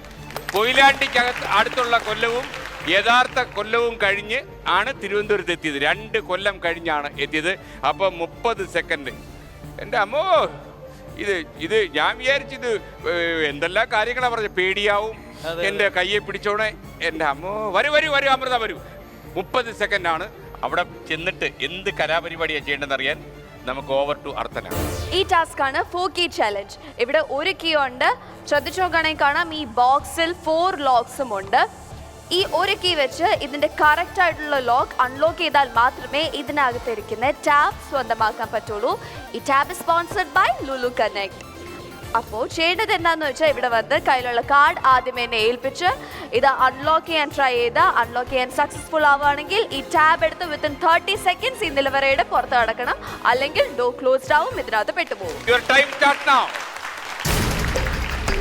കൊയിലാണ്ടിക്കകത്ത് അടുത്തുള്ള കൊല്ലവും യഥാർത്ഥ കൊല്ലവും കഴിഞ്ഞ് ആണ് തിരുവനന്തപുരത്ത് എത്തിയത്. 2 കൊല്ലം കഴിഞ്ഞാണ് എത്തിയത്. അപ്പൊ 30 സെക്കൻഡ്. എൻ്റെ അമ്മോ, ഇത് ഞാൻ വിചാരിച്ചത് എന്തെല്ലാം കാര്യങ്ങളാണ് പറഞ്ഞത്. പേടിയാവും. എൻ്റെ കയ്യെ പിടിച്ചോണേ. എൻ്റെ അമ്മോ, വരൂ അമൃത വരൂ. 30 സെക്കൻഡാണ്. അവിടെ ചെന്നിട്ട് എന്ത് കലാപരിപാടിയാണ് ചെയ്യേണ്ടതെന്ന് അറിയാൻ നമുക്ക് ഓവർ ടു അർത്ഥന. ഈ ടാസ്ക് ആണ് 4 കീ ചാലഞ്ച്. ഇവിടെ ഒരു കീ ഉണ്ട്. ശ്രദ്ധിച്ചു നോക്കുകയാണെങ്കിൽ കാണാം ഈ ബോക്സിൽ 4 ലോക്സും ഉണ്ട്. ഈ ഒരു കീ വെച്ച് ഇതിന്റെ കറക്റ്റ് ആയിട്ടുള്ള ലോക്ക് അൺലോക്ക് ചെയ്താൽ മാത്രമേ ഇതിനകത്തിരിക്കുന്ന ടാബ് സ്വന്തമാക്കാൻ പറ്റുള്ളൂ. ഈ tab sponsored by Lulu connect. അപ്പോൾ ചെയ്യേണ്ടത് എന്താണെന്ന് വെച്ചാൽ ഇവിടെ വന്ന് കയ്യിലുള്ള കാർഡ് ആദ്യം എന്നെ ഏൽപ്പിച്ച് ഇത് അൺലോക്ക് ചെയ്യാൻ ട്രൈ ചെയ്ത് അൺലോക്ക് ചെയ്യാൻ സക്സസ്ഫുൾ ആവുകയാണെങ്കിൽ ഈ ടാബ് എടുത്ത് വിത്തിൻ 30 സെക്കൻഡ്സ് ഈ നിലവറയുടെ പുറത്ത് കടക്കണം. അല്ലെങ്കിൽ ഡോർ ക്ലോസ്ഡ് ആവും, ഇതിനകത്ത് പെട്ടുപോകും.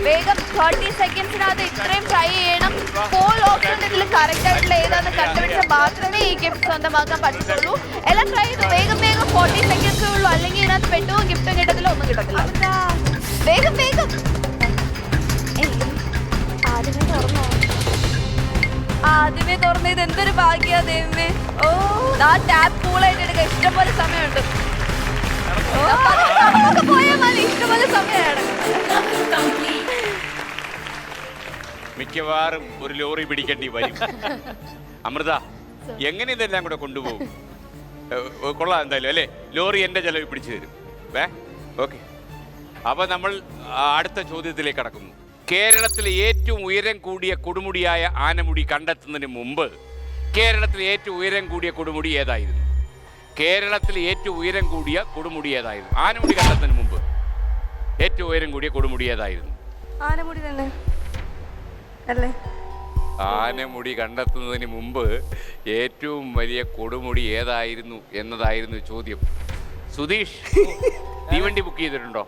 വേഗം 30 സെക്കൻഡ്സിനകത്ത് ഇത്രയും ട്രൈ ചെയ്യണം. 4 ഓപ്ഷൻ ഇതിൽ കറക്റ്റ് ആയിട്ടുള്ള ഏതാന്ന് കണ്ടുപിടിച്ചാൽ മാത്രമേ ഈ ഗിഫ്റ്റ് സ്വന്തമാക്കാൻ പറ്റത്തുള്ളൂ. എല്ലാം ട്രൈ ചെയ്തു. വേഗം 40 സെക്കൻഡ്സേ ഉള്ളൂ. അല്ലെങ്കിൽ ഇതിനകത്ത് പെട്ടുപോകും. ഗിഫ്റ്റും കിട്ടത്തില്ല, ഒന്നും കിട്ടത്തില്ല. വേഗം ആദ്യമേ തുറന്നു. ഇത് എന്തൊരു ഭാഗ്യ ദൈവമേ. ഓ, ആ ടാബ് കൂളായിട്ട് എടുക്കുക. ഇഷ്ടംപോലെ സമയമുണ്ട്. പോയാൽ മതി, ഇഷ്ടംപോലെ സമയമാണ്. മിക്കവാറും ഒരു ലോറി പിടിക്കേണ്ടി വരും. അമൃത, എങ്ങനെ ഇതെല്ലാം കൂടെ കൊണ്ടുപോകും? കൊള്ളാം എന്തായാലും അല്ലേ? ലോറി എൻ്റെ ചെലവ് പിടിച്ചു തരും. ഓക്കെ, അപ്പൊ നമ്മൾ അടുത്ത ചോദ്യത്തിലേക്ക് കടക്കുന്നു. കേരളത്തിലെ ഏറ്റവും ഉയരം കൂടിയ കൊടുമുടിയായ ആനമുടി കണ്ടെത്തുന്നതിന് മുമ്പ് കേരളത്തിലെ ഏറ്റവും ഉയരം കൂടിയ കൊടുമുടി ഏതായിരുന്നു? കേരളത്തിലെ ഏറ്റവും ഉയരം കൂടിയ കൊടുമുടി ഏതായിരുന്നു? ആനമുടി കണ്ടെത്തുന്നതിന് മുമ്പ് ഏറ്റവും ഉയരം കൂടിയ കൊടുമുടി ഏതായിരുന്നു? ആനമുടി തന്നെ അല്ലേ? ആനമുടി കണ്ടെത്തുന്നതിന് മുമ്പ് ഏറ്റവും വലിയ കൊടുമുടി ഏതായിരുന്നു എന്നതായിരുന്നു ചോദ്യം. സുധീഷ്, തീവണ്ടി ബുക്ക് ചെയ്തിട്ടുണ്ടോ?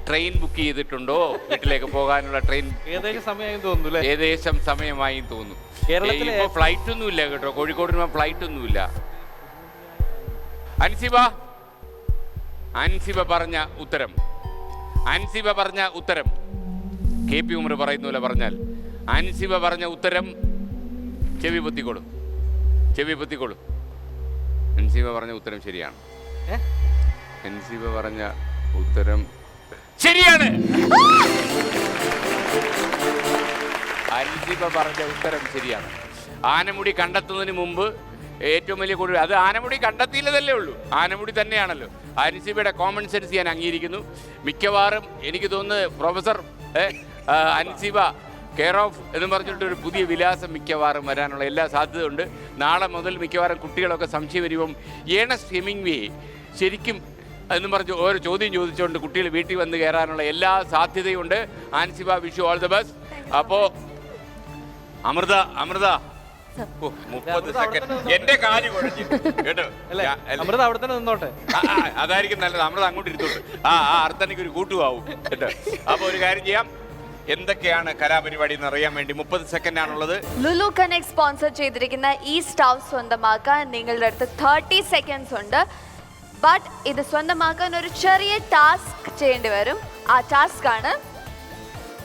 ട്രെയിൻ ബുക്ക് ചെയ്തിട്ടുണ്ടോ? വീട്ടിലേക്ക് പോകാനുള്ള ട്രെയിൻ ഏകദേശം സമയമായി തോന്നുന്നു. ഏകദേശം സമയമായി തോന്നുന്നു. ഇപ്പൊ ഫ്ലൈറ്റ് ഒന്നും ഇല്ല കേട്ടോ. കോഴിക്കോടിന് ഫ്ലൈറ്റ് ഒന്നുമില്ല. അൻസിബ അൻസിബ പറഞ്ഞ ഉത്തരം KP ഉമർ പറയുന്ന പോലെ പറഞ്ഞാൽ അൻസിബ പറഞ്ഞ ഉത്തരം ചെവി പൊത്തിക്കോളും. അൻസിബ പറഞ്ഞ ഉത്തരം ശരിയാണ്. അൻസിബ പറഞ്ഞ ഉത്തരം ശരിയാണ്. അൻസിബ പറഞ്ഞ ഉത്തരം ശരിയാണ്. ആനമുടി കണ്ടെത്തുന്നതിന് മുമ്പ് ഏറ്റവും വലിയ കൂടുതൽ അത് ആനമുടി കണ്ടെത്തിയില്ലതല്ലേ ഉള്ളൂ, ആനമുടി തന്നെയാണല്ലോ. അൻസിബയുടെ കോമൺ സെൻസ് ഞാൻ അംഗീകരിക്കുന്നു. മിക്കവാറും എനിക്ക് തോന്നുന്നു പ്രൊഫസർ അൻസിബ കെയർ ഓഫ് എന്ന് പറഞ്ഞിട്ടൊരു പുതിയ വിലാസം മിക്കവാറും വരാനുള്ള എല്ലാ സാധ്യതയുണ്ട്. നാളെ മുതൽ മിക്കവാറും കുട്ടികളൊക്കെ സംശയം വരുമ്പം ഏണസ്റ്റ് ഹെമിംഗ്വേ ശരിക്കും എന്ന് പറഞ്ഞ് ഓരോ ചോദ്യം ചോദിച്ചുകൊണ്ട് കുട്ടികൾ വീട്ടിൽ വന്ന് കയറാനുള്ള എല്ലാ സാധ്യതയുണ്ട്. Ansiba, wish you all the best. അപ്പോൾ അമൃത 30 സെക്കൻഡ് എന്റെ കാല് കുഴഞ്ഞു കേട്ടോ. അമൃത അവിടെ തന്നെ നിന്നോട്ടെ, അതായിരിക്കും നല്ലത്. അമൃത അങ്ങോട്ട് ഇരുത്തോട്ട് അർത്ഥനിക്ക് ഒരു കൂട്ടുമാവും കേട്ടോ. അപ്പൊ ഒരു കാര്യം ചെയ്യാം, എന്തൊക്കെയാണ് കലാപരിപാടി എന്ന് അറിയാൻ വേണ്ടി 30 സെക്കൻഡ് ആണുള്ളത്. ലുലു കണക്ട് സ്പോൺസർ ചെയ്തിരിക്കുന്ന ഈ സ്റ്റവ് സ്വന്തമാക്കാൻ നിങ്ങളുടെ അടുത്ത് 30 സെക്കൻഡ്സ് ഉണ്ട്. ബട്ട് ഇത് സ്വന്തമാക്കാൻ ഒരു ചെറിയ ടാസ്ക് ചെയ്യേണ്ടി വരും. ആ ടാസ്ക് ആണ്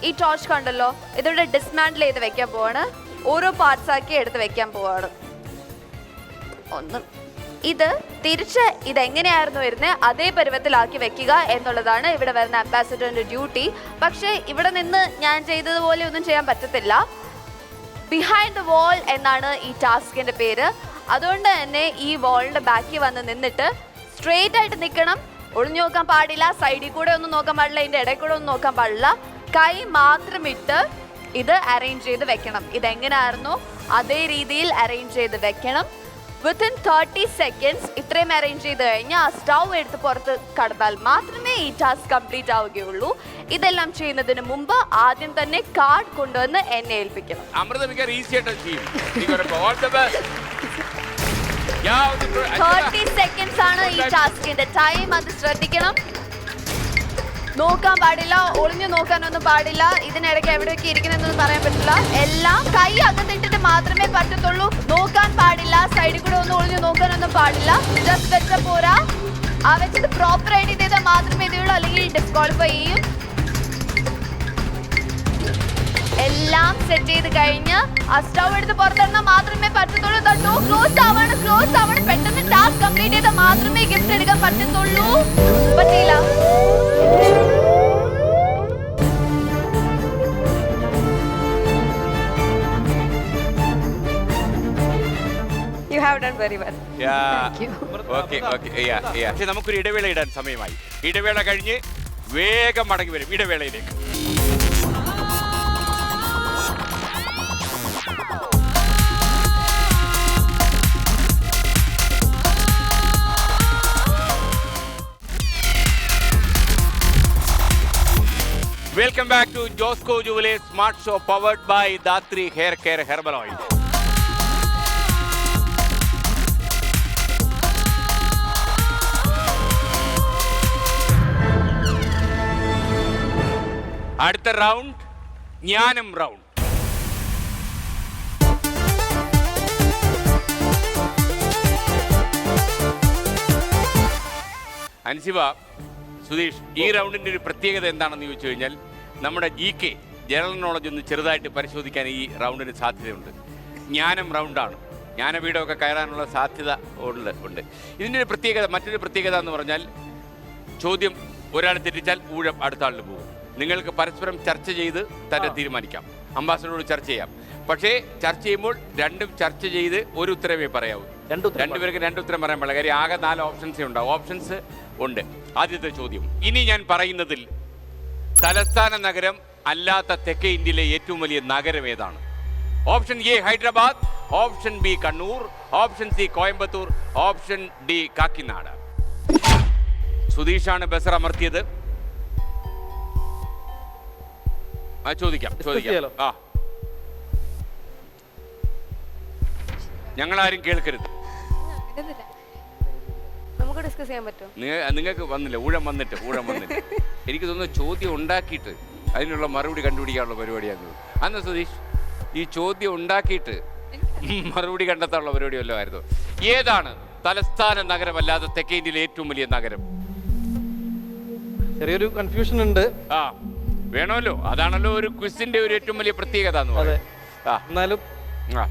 ഈ ടോർച്ച് കണ്ടല്ലോ, ഇതിവിടെ ഡിസ്മാൻഡിൽ ചെയ്ത് വെക്കാൻ പോവാണ്. ഓരോ പാർട്സ് ആക്കി എടുത്ത് വെക്കാൻ പോവാണ്. ഇത് തിരിച്ച് ഇതെങ്ങനെയായിരുന്നു വരുന്നത് അതേ പരുവത്തിലാക്കി വെക്കുക എന്നുള്ളതാണ് ഇവിടെ വരുന്ന അംബാസിഡറിന്റെ ഡ്യൂട്ടി. പക്ഷേ ഇവിടെ നിന്ന് ഞാൻ ചെയ്തതുപോലെ ഒന്നും ചെയ്യാൻ പറ്റത്തില്ല. ബിഹൈൻഡ് ദ വാൾ എന്നാണ് ഈ ടാസ്കിന്റെ പേര്. അതുകൊണ്ട് തന്നെ ഈ വാളിന്റെ ബാക്കിൽ വന്ന് നിന്നിട്ട് സ്ട്രെയിറ്റ് ആയിട്ട് നിൽക്കണം. ഒളിഞ്ഞു നോക്കാൻ പാടില്ല, സൈഡിൽ കൂടെ ഒന്നും നോക്കാൻ പാടില്ല, ഇതിന്റെ ഇടയിൽ കൂടെ ഒന്നും നോക്കാൻ പാടില്ല. കൈ മാത്രം ഇട്ട് ഇത് അറേഞ്ച് ചെയ്ത് വെക്കണം. ഇതെങ്ങനെയായിരുന്നു അതേ രീതിയിൽ അറേഞ്ച് ചെയ്ത് വെക്കണം. വിത്തിൻ 30 സെക്കൻഡ്സ് ഇത്രയും അറേഞ്ച് ചെയ്ത് കഴിഞ്ഞാൽ ആ സ്റ്റൗ എടുത്ത് പുറത്ത് കടന്നാൽ മാത്രമേ ഈ ടാസ്ക് കംപ്ലീറ്റ് ആവുകയുള്ളൂ. ഇതെല്ലാം ചെയ്യുന്നതിന് മുമ്പ് ആദ്യം തന്നെ കാർഡ് കൊണ്ടുവന്ന് എന്നെ ഏൽപ്പിക്കണം. 30 സെക്കൻഡ്സ് ആണ് ഈ ടാസ്കിന്റെ ടൈം. അത് ശ്രദ്ധിക്കണം. നോക്കാൻ പാടില്ല, ഒളിഞ്ഞു നോക്കാനൊന്നും പാടില്ല, ഇതിനിടയ്ക്ക് എവിടെയൊക്കെ ഇരിക്കണമെന്നൊന്നും പറയാൻ പറ്റില്ല. എല്ലാം കൈ അകത്തിട്ടിട്ട് മാത്രമേ പറ്റത്തുള്ളൂ. നോക്കാൻ പാടില്ല, സൈഡിൽ കൂടെ ഒന്നും ഒളിഞ്ഞു നോക്കാനൊന്നും പാടില്ല. ജസ്റ്റ് വെച്ച പോരാ, ആ വെച്ചത് പ്രോപ്പർ ആയിട്ട് ചെയ്താൽ മാത്രമേ ഇതുള്ളൂ, അല്ലെങ്കിൽ ഡിസ്ക്വാളിഫൈ ചെയ്യും. എല്ലാം സെറ്റ് ചെയ്ത് കഴിഞ്ഞ് ആ സ്റ്റൗ എടുത്ത് പുറത്തിറങ്ങാൻ മാത്രമേ പറ്റത്തുള്ളൂ. ക്ലോസ് ആവണം. പെട്ടെന്ന് ടാസ്ക് കംപ്ലീറ്റ് ചെയ്താൽ മാത്രമേ ഗിഫ്റ്റ് എടുക്കാൻ പറ്റത്തുള്ളൂ. പറ്റില്ല. You have done very well. Thank you. Okay. പക്ഷെ നമുക്കൊരു ഇടവേള ഇടാൻ സമയമായി. ഇടവേള കഴിഞ്ഞ് വേഗം മടങ്ങി വരും ഇടവേളയിലേക്ക്. Welcome back to Josco Jubilee Smart Show powered by Datri Hair Care Herbal Oil. അടുത്ത റൗണ്ട് ജ്ഞാനം റൗണ്ട്. അൻസിബ, സുധീഷ്, ഈ റൗണ്ടിൻ്റെ ഒരു പ്രത്യേകത എന്താണെന്ന് ചോദിച്ചു കഴിഞ്ഞാൽ നമ്മുടെ GK ജനറൽ നോളജ് ഒന്ന് ചെറുതായിട്ട് പരിശോധിക്കാൻ ഈ റൗണ്ടിന് സാധ്യതയുണ്ട്. ജ്ഞാനം റൗണ്ടാണ്. ജ്ഞാനപീഠമൊക്കെ കയറാനുള്ള സാധ്യത ഉണ്ട്. ഇതിൻ്റെ ഒരു പ്രത്യേകത, മറ്റൊരു പ്രത്യേകത എന്ന് പറഞ്ഞാൽ ചോദ്യം ഒരാൾ തെറ്റിച്ചാൽ ഊഴം അടുത്ത ആളിന് പോകും. നിങ്ങൾക്ക് പരസ്പരം ചർച്ച ചെയ്ത് തന്നെ തീരുമാനിക്കാം. അംബാസഡറോട് ചർച്ച ചെയ്യാം. പക്ഷേ ചർച്ച ചെയ്യുമ്പോൾ രണ്ടും ചർച്ച ചെയ്ത് ഒരു ഉത്തരവേ പറയാവൂ. രണ്ടുപേർക്ക് രണ്ട് ഉത്തരം പറയാൻ പാടില്ല. കാര്യം ആകെ 4 ഓപ്ഷൻസേ ഉണ്ടാവും. ഓപ്ഷൻസ് ഉണ്ട്. ആദ്യത്തെ ചോദ്യം, ഇനി ഞാൻ പറയുന്നതിൽ തലസ്ഥാന നഗരം അല്ലാത്ത തെക്കേ ഇന്ത്യയിലെ ഏറ്റവും വലിയ നഗരം ഏതാണ്? Option A Hyderabad, option B Kannur, option C Coimbatore, option D Kakinada. സുധീഷാണ് ബസർ അമർത്തിയത്. ചോദിക്കാം. ഞങ്ങളാരും കേൾക്കരുത്. നമുക്ക് ഡിസ്കസ് ചെയ്യാൻ പറ്റും. നിങ്ങൾക്ക് വന്നില്ല, ഊഴം വന്നിട്ട് എനിക്ക് തോന്നുന്നു ചോദ്യം ഉണ്ടാക്കിയിട്ട് അതിനുള്ള മറുപടി കണ്ടുപിടിക്കാനുള്ള പരിപാടിയാണ്. അന്ന് സുധീഷ് ഈ ചോദ്യം ഉണ്ടാക്കിയിട്ട് മറുപടി കണ്ടെത്താനുള്ള പരിപാടി വല്ലതും ആയിരുന്നു. ഏതാണ് തലസ്ഥാന നഗരമല്ലാതെ തെക്കേ ഇന്ത്യയിലെ ഏറ്റവും വലിയ നഗരം? ചെറിയൊരു കൺഫ്യൂഷൻ ഉണ്ട്. ആ വേണമല്ലോ, അതാണല്ലോ ഒരു ക്വിസിന്റെ ഒരു ഏറ്റവും വലിയ പ്രത്യേകത എന്ന് അതെ, പറയുന്നത്. ആ എന്നാലും ആ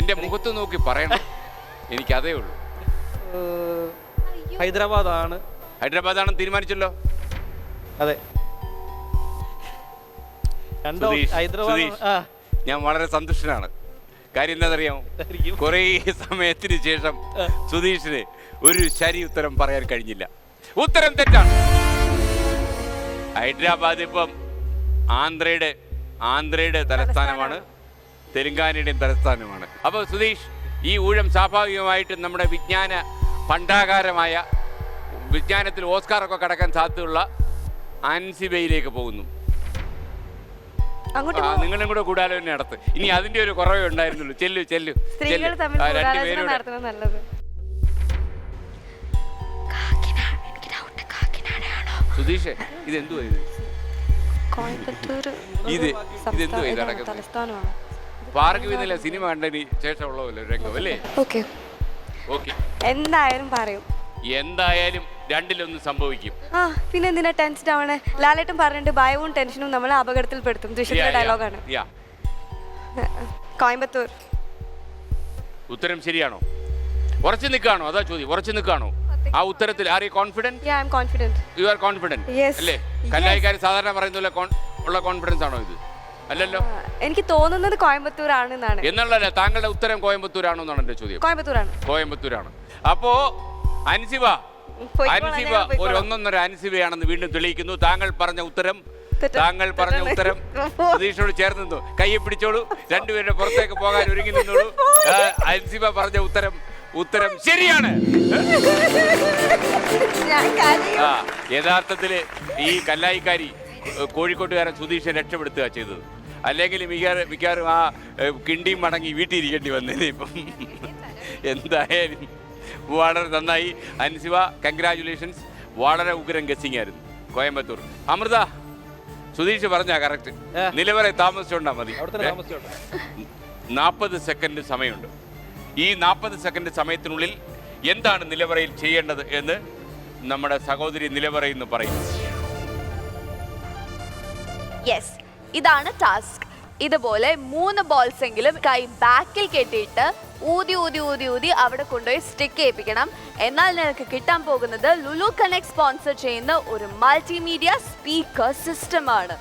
എന്റെ മുഖത്ത് നോക്കി പറയണം, എനിക്കതേ ഉള്ളൂ. ഹൈദരാബാദാണ്. ഹൈദരാബാദാണെന്ന് തീരുമാനിച്ചല്ലോ. അതെ, രണ്ടോ സുധീഷ്, ഹൈദരാബാദ്. സുധീഷ്, ഞാൻ വളരെ സന്തുഷ്ടനാണ്. കാര്യം എന്താണെന്നറിയാമോ, കുറേ സമയത്തിന് ശേഷം സുധീഷിന് ഒരു ശരി ഉത്തരം പറയാൻ കഴിഞ്ഞില്ല. ഉത്തരം തെറ്റാണ്. ഹൈദരാബാദ് ഇപ്പം ആന്ധ്രയുടെ തലസ്ഥാനമാണ്, തെലുങ്കാനയുടെയും തലസ്ഥാനമാണ്. അപ്പോൾ സുധീഷ്, ഈ ഊഴം സ്വാഭാവികമായിട്ടും നമ്മുടെ വിജ്ഞാന ഭണ്ഡാകാരമായ വിജ്ഞാനത്തിൽ ഓസ്കാറൊക്കെ കടക്കാൻ സാധ്യതയുള്ള ആൻസിബയിലേക്ക് പോകുന്നു. നിങ്ങളും കൂടെ കൂടാലോചന നടത്ത്. ഇനി അതിന്റെ ഒരു കുറവേ ഉണ്ടായിരുന്നുള്ളൂ. ചെല്ലു ചെല്ലു നല്ലത്. സുധീഷ്, ഇതെന്തുവാ ഇത്? ഇതെന്തുവാ ഇത് നടക്കുന്നത്? പാർക്ക് വീന്നില്ല സിനിമ കണ്ടതിന് ശേഷമുള്ള രംഗം അല്ലേ? ഓക്കെ, എന്തായാലും രണ്ടിലൊന്നും സംഭവിക്കും. ആ പിന്നെ എന്തിനാ ടെൻഷൻ ആവണേ? ലാലേട്ടൻ പറഞ്ഞിട്ട് ഭയവും ടെൻഷനും നമ്മളെ അപകടത്തിൽപ്പെടുത്തും. ദൃശ്യത്തിലെ ഡയലോഗാണ്. കോയമ്പത്തൂർ. ഉത്തരം ശരിയാണോ? ഉറച്ചു നിൽക്കാണോ? അതാ ചോദ്യം. ഉറച്ചു നിൽക്കാണോ ആ ഉത്തരത്തിൽ? Are you confident? I am confident. You are confident അല്ലേ? കല്ലായിക്കാർ സാധാരണ പറയുന്ന ഉള്ള കോൺഫിഡൻസ് ആണോ ഇത്? അല്ലല്ലോ. എനിക്ക് തോന്നുന്നത് കോയമ്പത്തൂർ ആണെന്നാണ്. എന്നുള്ളതല്ല, താങ്കളുടെ ഉത്തരം കോയമ്പത്തൂരാണോ എന്നാണ് എന്റെ ചോദ്യം. കോയമ്പത്തൂരാണ്. അപ്പോ അൻസിബ ഒരു ഒന്നൊന്നര അൻസിബയാണെന്ന് വീണ്ടും തെളിയിക്കുന്നു. താങ്കൾ പറഞ്ഞ ഉത്തരം സുധീഷിനോട് ചേർന്ന് നിന്നു. കയ്യെ പിടിച്ചോളൂ, രണ്ടുപേരുടെ പുറത്തേക്ക് പോകാൻ ഒരുങ്ങി നിന്നോളൂ. അൻസിബ പറഞ്ഞ ഉത്തരം ശരിയാണ്. യഥാർത്ഥത്തില് ഈ കല്ലായിക്കാരി കോഴിക്കോട്ടുകാരൻ സുധീഷിനെ രക്ഷപ്പെടുത്തുക ചെയ്തത്. അല്ലെങ്കിൽ മിക്കവാറും ആ കിണ്ടിയും മടങ്ങി വീട്ടിലിരിക്കേണ്ടി വന്നേനെ ഇപ്പം. എന്തായാലും വളരെ നന്നായി അൻസിബ, കൺഗ്രാജുലേഷൻസ്. വളരെ ഉഗ്രം ഗസിംഗ് ആയിരുന്നു. കോയമ്പത്തൂർ. അമൃത, സുധീഷ് പറഞ്ഞാ കറക്റ്റ്. നിലവരെ താമസിച്ചോണ്ടാ മതി. 40 സെക്കൻഡ് സമയമുണ്ട്. ഈ 40 സെക്കൻഡ് സമയത്തിനുള്ളിൽ എന്താണ് നിലവറയിൽ ചെയ്യേണ്ടത് എന്ന് നമ്മുടെ സഹോദരി നിലവറയിൽ നിന്ന് പറയും. യെസ്, ഇതാണ് ടാസ്ക്. ഇതുപോലെ 3 ബോൾസ് എങ്കിലും കൈ ബാക്കിൽ കെട്ടിയിട്ട് ഊതി അവിടെ കൊണ്ടുപോയി സ്റ്റിക്ക് ചെയ്യിപ്പിക്കണം. എന്നാൽ നിനക്ക് കിട്ടാൻ പോകുന്നത് ലുലു കണക്ട് സ്പോൺസർ ചെയ്യുന്ന ഒരു മൾട്ടിമീഡിയ സ്പീക്കർ സിസ്റ്റമാണ്.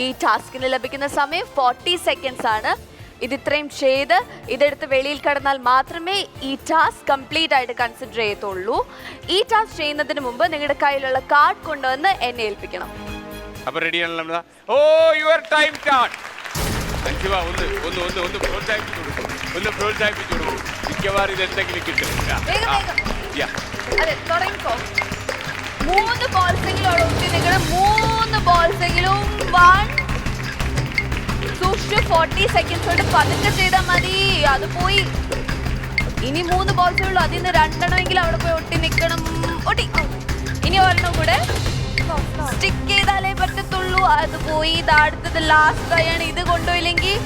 ഈ ടാസ്കിന് ലഭിക്കുന്ന സമയം 40 സെക്കൻഡ്സ് ആണ്. ഇത്രയും ചെയ്ത് ഇതെടുത്ത് വെളിയിൽ കടന്നാൽ മാത്രമേ ഈ ടാസ്ക് കംപ്ലീറ്റ് ആയിട്ട് കൺസിഡർ ചെയ്യത്തുള്ളൂ. ഈ ടാസ്ക് ചെയ്യുന്നതിന് മുമ്പ് നിങ്ങളുടെ കയ്യിലുള്ള കാർഡ് കൊണ്ടുവന്ന് എന്നെ ഏൽപ്പിക്കണം. അപ്പൊ റെഡിയാണല്ലോ. ഓ, യുവർ ടൈം സ്റ്റാർട്ട്. അൻസിബ ഒന്ന് പ്രോത്സാഹിപ്പിച്ചു കൊടുക്കും. മിക്കവാറും ഇത് എന്തെങ്കിലും കിട്ടും. അതെ, തുടങ്ങിക്കോ. 3 ബോൾസെങ്കിലും അവിടെ ഒട്ടി നിൽക്കണം. 3 ബോൾസെങ്കിലും 40 സെക്കൻഡ്സ് കൊണ്ട് പതുക്കെ ചെയ്താൽ മതി. അത് പോയി. ഇനി 3 ബോൾസേ ഉള്ളൂ. അതിൽ നിന്ന് 2 എണ്ണമെങ്കിലും അവിടെ പോയി ഒട്ടി നിൽക്കണം. ഒട്ടി. ഇനി ഒരെണ്ണം കൂടെ സ്റ്റിക്ക് ചെയ്താലേ പറ്റത്തുള്ളൂ. അത് പോയി. ഇത് അടുത്തത് ലാസ്റ്റ് ആയാണ്. ഇത് കൊണ്ടുപോയില്ലെങ്കിൽ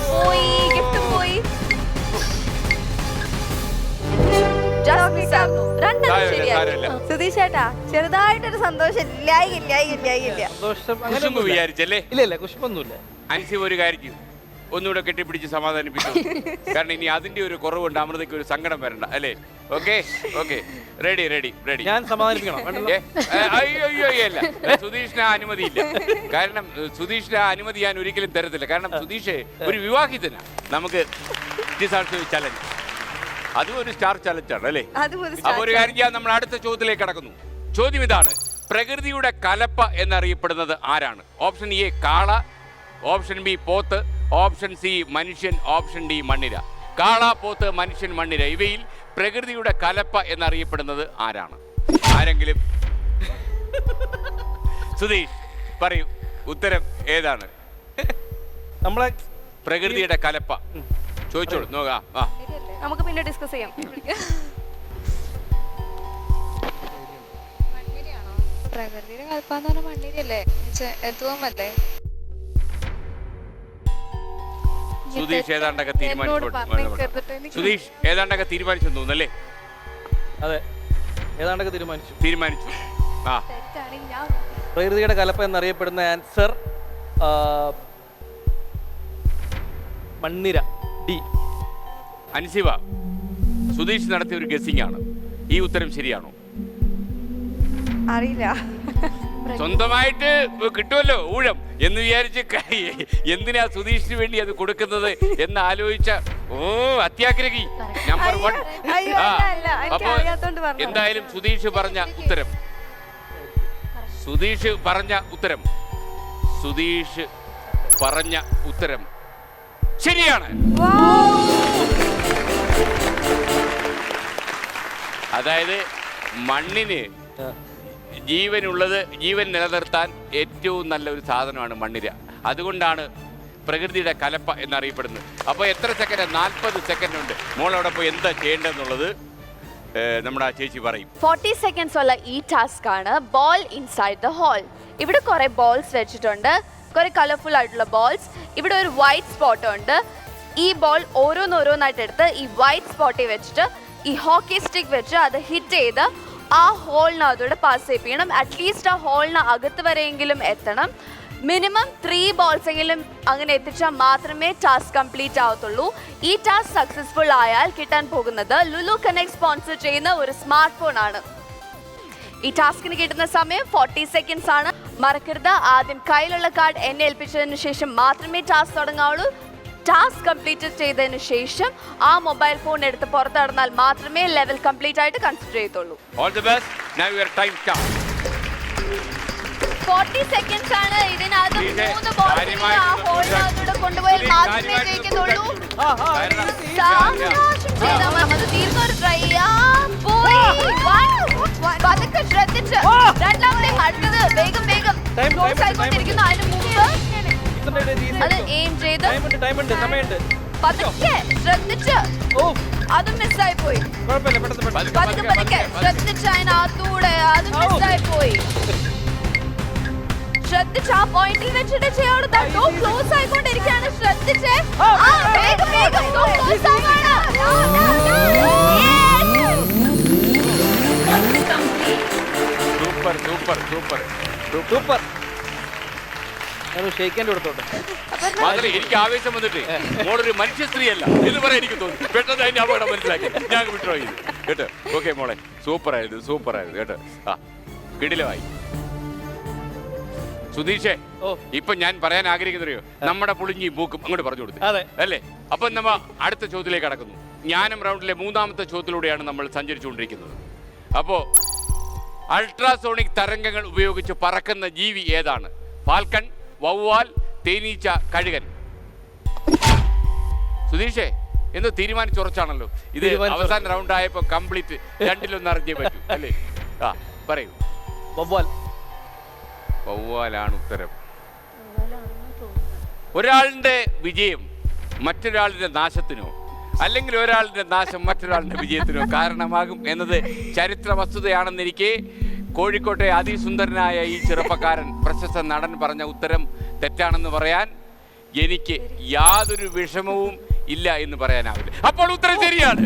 പോയി, ഗിഫ്റ്റ് പോയി. സുധീഷ് ചേട്ടാ, ചെറുതായിട്ടൊരു സന്തോഷം. ഇല്ല, കുശുമ്പൊന്നുമില്ല. അൻസിബ ഒരു കാര്യം ഒന്നുകൂടെ കെട്ടിപ്പിടിച്ച് സമാധാനിപ്പിച്ചു. കാരണം ഇനി അതിന്റെ ഒരു കുറവുണ്ട്. അമൃതയ്ക്ക് ഒരു സങ്കടം വരണ്ട അല്ലേ? Okay, ready. ഞാൻ സമാധാനിപ്പിക്കണം. അയ്യോ അല്ല, സുധീഷിന് അനുമതിയില്ല. കാരണം സുധീഷിന് അനുമതി ഞാൻ ഒരിക്കലും തരത്തില്ല. കാരണം സുധീഷ് ഒരു വിവാഹിതനാണ്. നമുക്ക് ചലഞ്ച്, അതും ഒരു സ്റ്റാർ ചലഞ്ചാണ് അല്ലേ? അപ്പൊ ഒരു കാര്യം ചെയ്യാൻ നമ്മൾ അടുത്ത ചോദ്യത്തിലേക്ക് കടക്കുന്നു. ചോദ്യം ഇതാണ്: പ്രകൃതിയുടെ കലപ്പ എന്നറിയപ്പെടുന്നത് ആരാണ്? ഓപ്ഷൻ എ കാള, ഓപ്ഷൻ ബി പോത്ത്, ഓപ്ഷൻ സി മനുഷ്യൻ, ഓപ്ഷൻ ഡി മണ്ണിര. കാള, പോത്ത്, മനുഷ്യൻ, മണ്ണിര ഇവയിൽ പ്രകൃതിയുടെ കലപ്പ എന്നറിയപ്പെടുന്നത് ആരാണ്? ആരെങ്കിലും? സുധീഷ് പറയൂ, ഉത്തരം ഏതാണ്? നമ്മളെ പ്രകൃതിയുടെ കലപ്പ ചോദിച്ചോളൂ. നോക്കാം, നമുക്ക് പിന്നെ ഡിസ്കസ് ചെയ്യാം. പ്രകൃതിയുടെ കലപ്പാന്ന് പറഞ്ഞാൽ മണ്ണിരല്ലേ? തൂവല്ലേ? സുധീഷ് ഏതാണ്ടൊക്കെ തീരുമാനിച്ചു തോന്നുന്നല്ലേ? അതെ, ഏതാണ്ടൊക്കെ തീരുമാനിച്ചു. ആ തെറ്റാണെങ്കിൽ ഞാൻ പ്രകൃതിയുടെ കലപ്പ എന്നറിയപ്പെടുന്ന ആൻസർ മണ്ണിര, ഡി. അൻസിബ, സുധീഷ് നടത്തിയ ഒരു ഗസ്സിംഗ് ആണ്. ഈ ഉത്തരം ശരിയാണോ? അറിയില്ല. സ്വന്തമായിട്ട് കിട്ടുമല്ലോ ഊഴം എന്ന് വിചാരിച്ച് എന്തിനാ സുധീഷിന് വേണ്ടി അത് കൊടുക്കുന്നത് എന്ന് ആലോചിച്ച അത്യാഗ്രഹി നമ്പർ 1. അയ്യോ, അല്ല, എനിക്ക് അപ്പോ അറിയാത്തോണ്ട് പറഞ്ഞതാ. എന്തായാലും സുധീഷ് പറഞ്ഞ ഉത്തരം ശരിയാണ്. അതായത് മണ്ണിന് ജീവൻ നിലനിർത്താൻ ഏറ്റവും നല്ല ഒരു സാധനമാണ് മണ്ണിര. അതുകൊണ്ടാണ് പ്രകൃതിയുടെ കലപ്പ എന്നറിയപ്പെടുന്നത്. അപ്പോൾ എത്ര സെക്കൻഡ്? 40 സെക്കൻഡ് ഉണ്ട്. മോളവിടെ പോയി എന്താ ചെയ്യേണ്ടതെന്നുള്ളത് നമ്മുടെ ചേച്ചി പറയും. 40 സെക്കൻഡ്സ് ഉള്ള ഈ ടാസ്ക് ആണ് ബോൾ ഇൻസൈഡ് ദ ഹോൾ. ഇവിടെ കുറെ ബോൾസ് വെച്ചിട്ടുണ്ട്, കുറെ കളർഫുൾ ആയിട്ടുള്ള ബോൾസ്. ഇവിടെ ഒരു വൈറ്റ് സ്പോട്ട് ഉണ്ട്. ഈ ബോൾ ഓരോന്നോരോന്നായിട്ട് എടുത്ത് ഈ വൈറ്റ് സ്പോട്ടിൽ വെച്ചിട്ട് ഈ ഹോക്കി സ്റ്റിക്ക് വെച്ച് അത് ഹിറ്റ് ചെയ്ത് ആ ഹോളിനകത്തൂടെ പാസ് ചെയ്യിപ്പിക്കണം. അറ്റ്ലീസ്റ്റ് ആ ഹോളിന് അകത്ത് വരെയെങ്കിലും എത്തണം. മിനിമം 3 ബോൾസ് എങ്കിലും അങ്ങനെ എത്തിച്ചാൽ മാത്രമേ ടാസ്ക് കംപ്ലീറ്റ് ആവത്തുള്ളൂ. ഈ ടാസ്ക് സക്സസ്ഫുൾ ആയാൽ കിട്ടാൻ പോകുന്നത് ലുലു കണക്ട് സ്പോൺസർ ചെയ്യുന്ന ഒരു സ്മാർട്ട് ഫോൺ ആണ്. ഈ ടാസ്കിന് കിട്ടുന്ന സമയം 40 സെക്കൻഡ്സ് ആണ്. മറക്കരുത്, ആദ്യം കയ്യിലുള്ള കാർഡ് എന്നെ ഏൽപ്പിച്ചതിന് ശേഷം മാത്രമേ ടാസ്ക് തുടങ്ങാവുള്ളൂ. ടാസ്ക് കംപ്ലീറ്റ് ചെയ്തതിന് ശേഷം ആ മൊബൈൽ ഫോൺ എടുത്ത് പുറത്ത് നടന്നാൽ മാത്രമേ ലെവൽ കംപ്ലീറ്റ് ആയിട്ട് കൺസിഡർ ചെയ്യത്തുള്ളൂ. All the best. Now your time start. 40 seconds ആണ്. ഇതിനകത്ത് 3 ബോൾസ് ആ ഹോളിനകത്തൂടെ കൊണ്ടുപോയാൽ മാത്രമേ ജയിക്കുന്നുള്ളൂ. അത് തീർന്നൊരു ട്രൈ. പോയി. പതുക്കെ ശ്രദ്ധിച്ച്. രണ്ടാമത്തെ അടുത്തത് വേഗം വേഗം ക്ലോസ് ആയിക്കൊണ്ടിരിക്കുന്നു. അതിന് മുമ്പ് അത് എയിം ചെയ്ത് പതുക്കെ ശ്രദ്ധിച്ച്. അത് മിസ്സായി പോയി. പതുക്കെ പതുക്കെ ശ്രദ്ധിച്ച് അതിനകത്തൂടെ അത് മിസ്സായി പോയി. ശ്രദ്ധിച്ച് ആ പോയിന്റിൽ വെച്ചിട്ട് ചെയ്യോട് തട്ടോ. ക്ലോസ് ആയിക്കൊണ്ടിരിക്കുകയാണ്. ശ്രദ്ധിച്ച്. വേഗം വേഗം ക്ലോസ് ആവാണ്. Super super super super. ഷെയ്ക്കേണ്ടി കൊടുത്തോട്ടെ. മാത്രമല്ല എനിക്ക് ആവേശം വന്നിട്ട് മോളൊരു മനുഷ്യ സ്ത്രീയല്ല എന്ന് പറയാൻ എനിക്ക് തോന്നി. പെട്ടെന്ന് അതിന്റെ അപകടം മനസ്സിലാക്കി ഞാൻ വിഡ്രോ ചെയ്തു കേട്ടോ. ഓക്കെ മോളെ, സൂപ്പറായിരുന്നു കേട്ടോ. ആ കിടിലമായി. സുധീഷേ, ഇപ്പൊ ഞാൻ പറയാൻ ആഗ്രഹിക്കുന്നറിയോ, നമ്മുടെ പുളിഞ്ഞി മൂക്കും അങ്ങോട്ട് പറഞ്ഞു കൊടുത്തു അല്ലേ? അപ്പൊ നമ്മ അടുത്ത ചോദ്യത്തിലേക്ക് കടക്കുന്നു. ജ്ഞാനം റൗണ്ടിലെ 3ാമത്തെ ചോദ്യത്തിലൂടെയാണ് നമ്മൾ സഞ്ചരിച്ചുകൊണ്ടിരിക്കുന്നത്. അപ്പോ അൾട്രാസോണിക് തരംഗങ്ങൾ ഉപയോഗിച്ച് പറക്കുന്ന ജീവി ഏതാണ്? ഫാൽക്കൺ, വവ്വാൽ, തേനീച്ച, കഴുകൻ. സുധീഷേ, എന്ന് തീരുമാനിച്ചുറച്ചാണല്ലോ. ഇത് അവസാന റൗണ്ട് ആയപ്പോ കംപ്ലീറ്റ് 2-1 അറിഞ്ഞേ പറ്റൂ അല്ലേ? ആ പറയൂ. വവ്വാലാണ് ഉത്തരം. ഒരാളുടെ വിജയം മറ്റൊരാളുടെ നാശത്തിനോ അല്ലെങ്കിൽ ഒരാളുടെ നാശം മറ്റൊരാളുടെ വിജയത്തിനോ കാരണമാകും എന്നത് ചരിത്ര വസ്തുതയാണെന്നിരിക്കെ കോഴിക്കോട്ടെ അതിസുന്ദരനായ ഈ ചെറുപ്പക്കാരൻ പ്രശസ്ത നടൻ പറഞ്ഞ ഉത്തരം തെറ്റാണെന്ന് പറയാൻ എനിക്ക് യാതൊരു വിഷമവും ഇല്ല എന്ന് പറയാനാവില്ല. അപ്പോൾ ഉത്തരം ശരിയാണ്.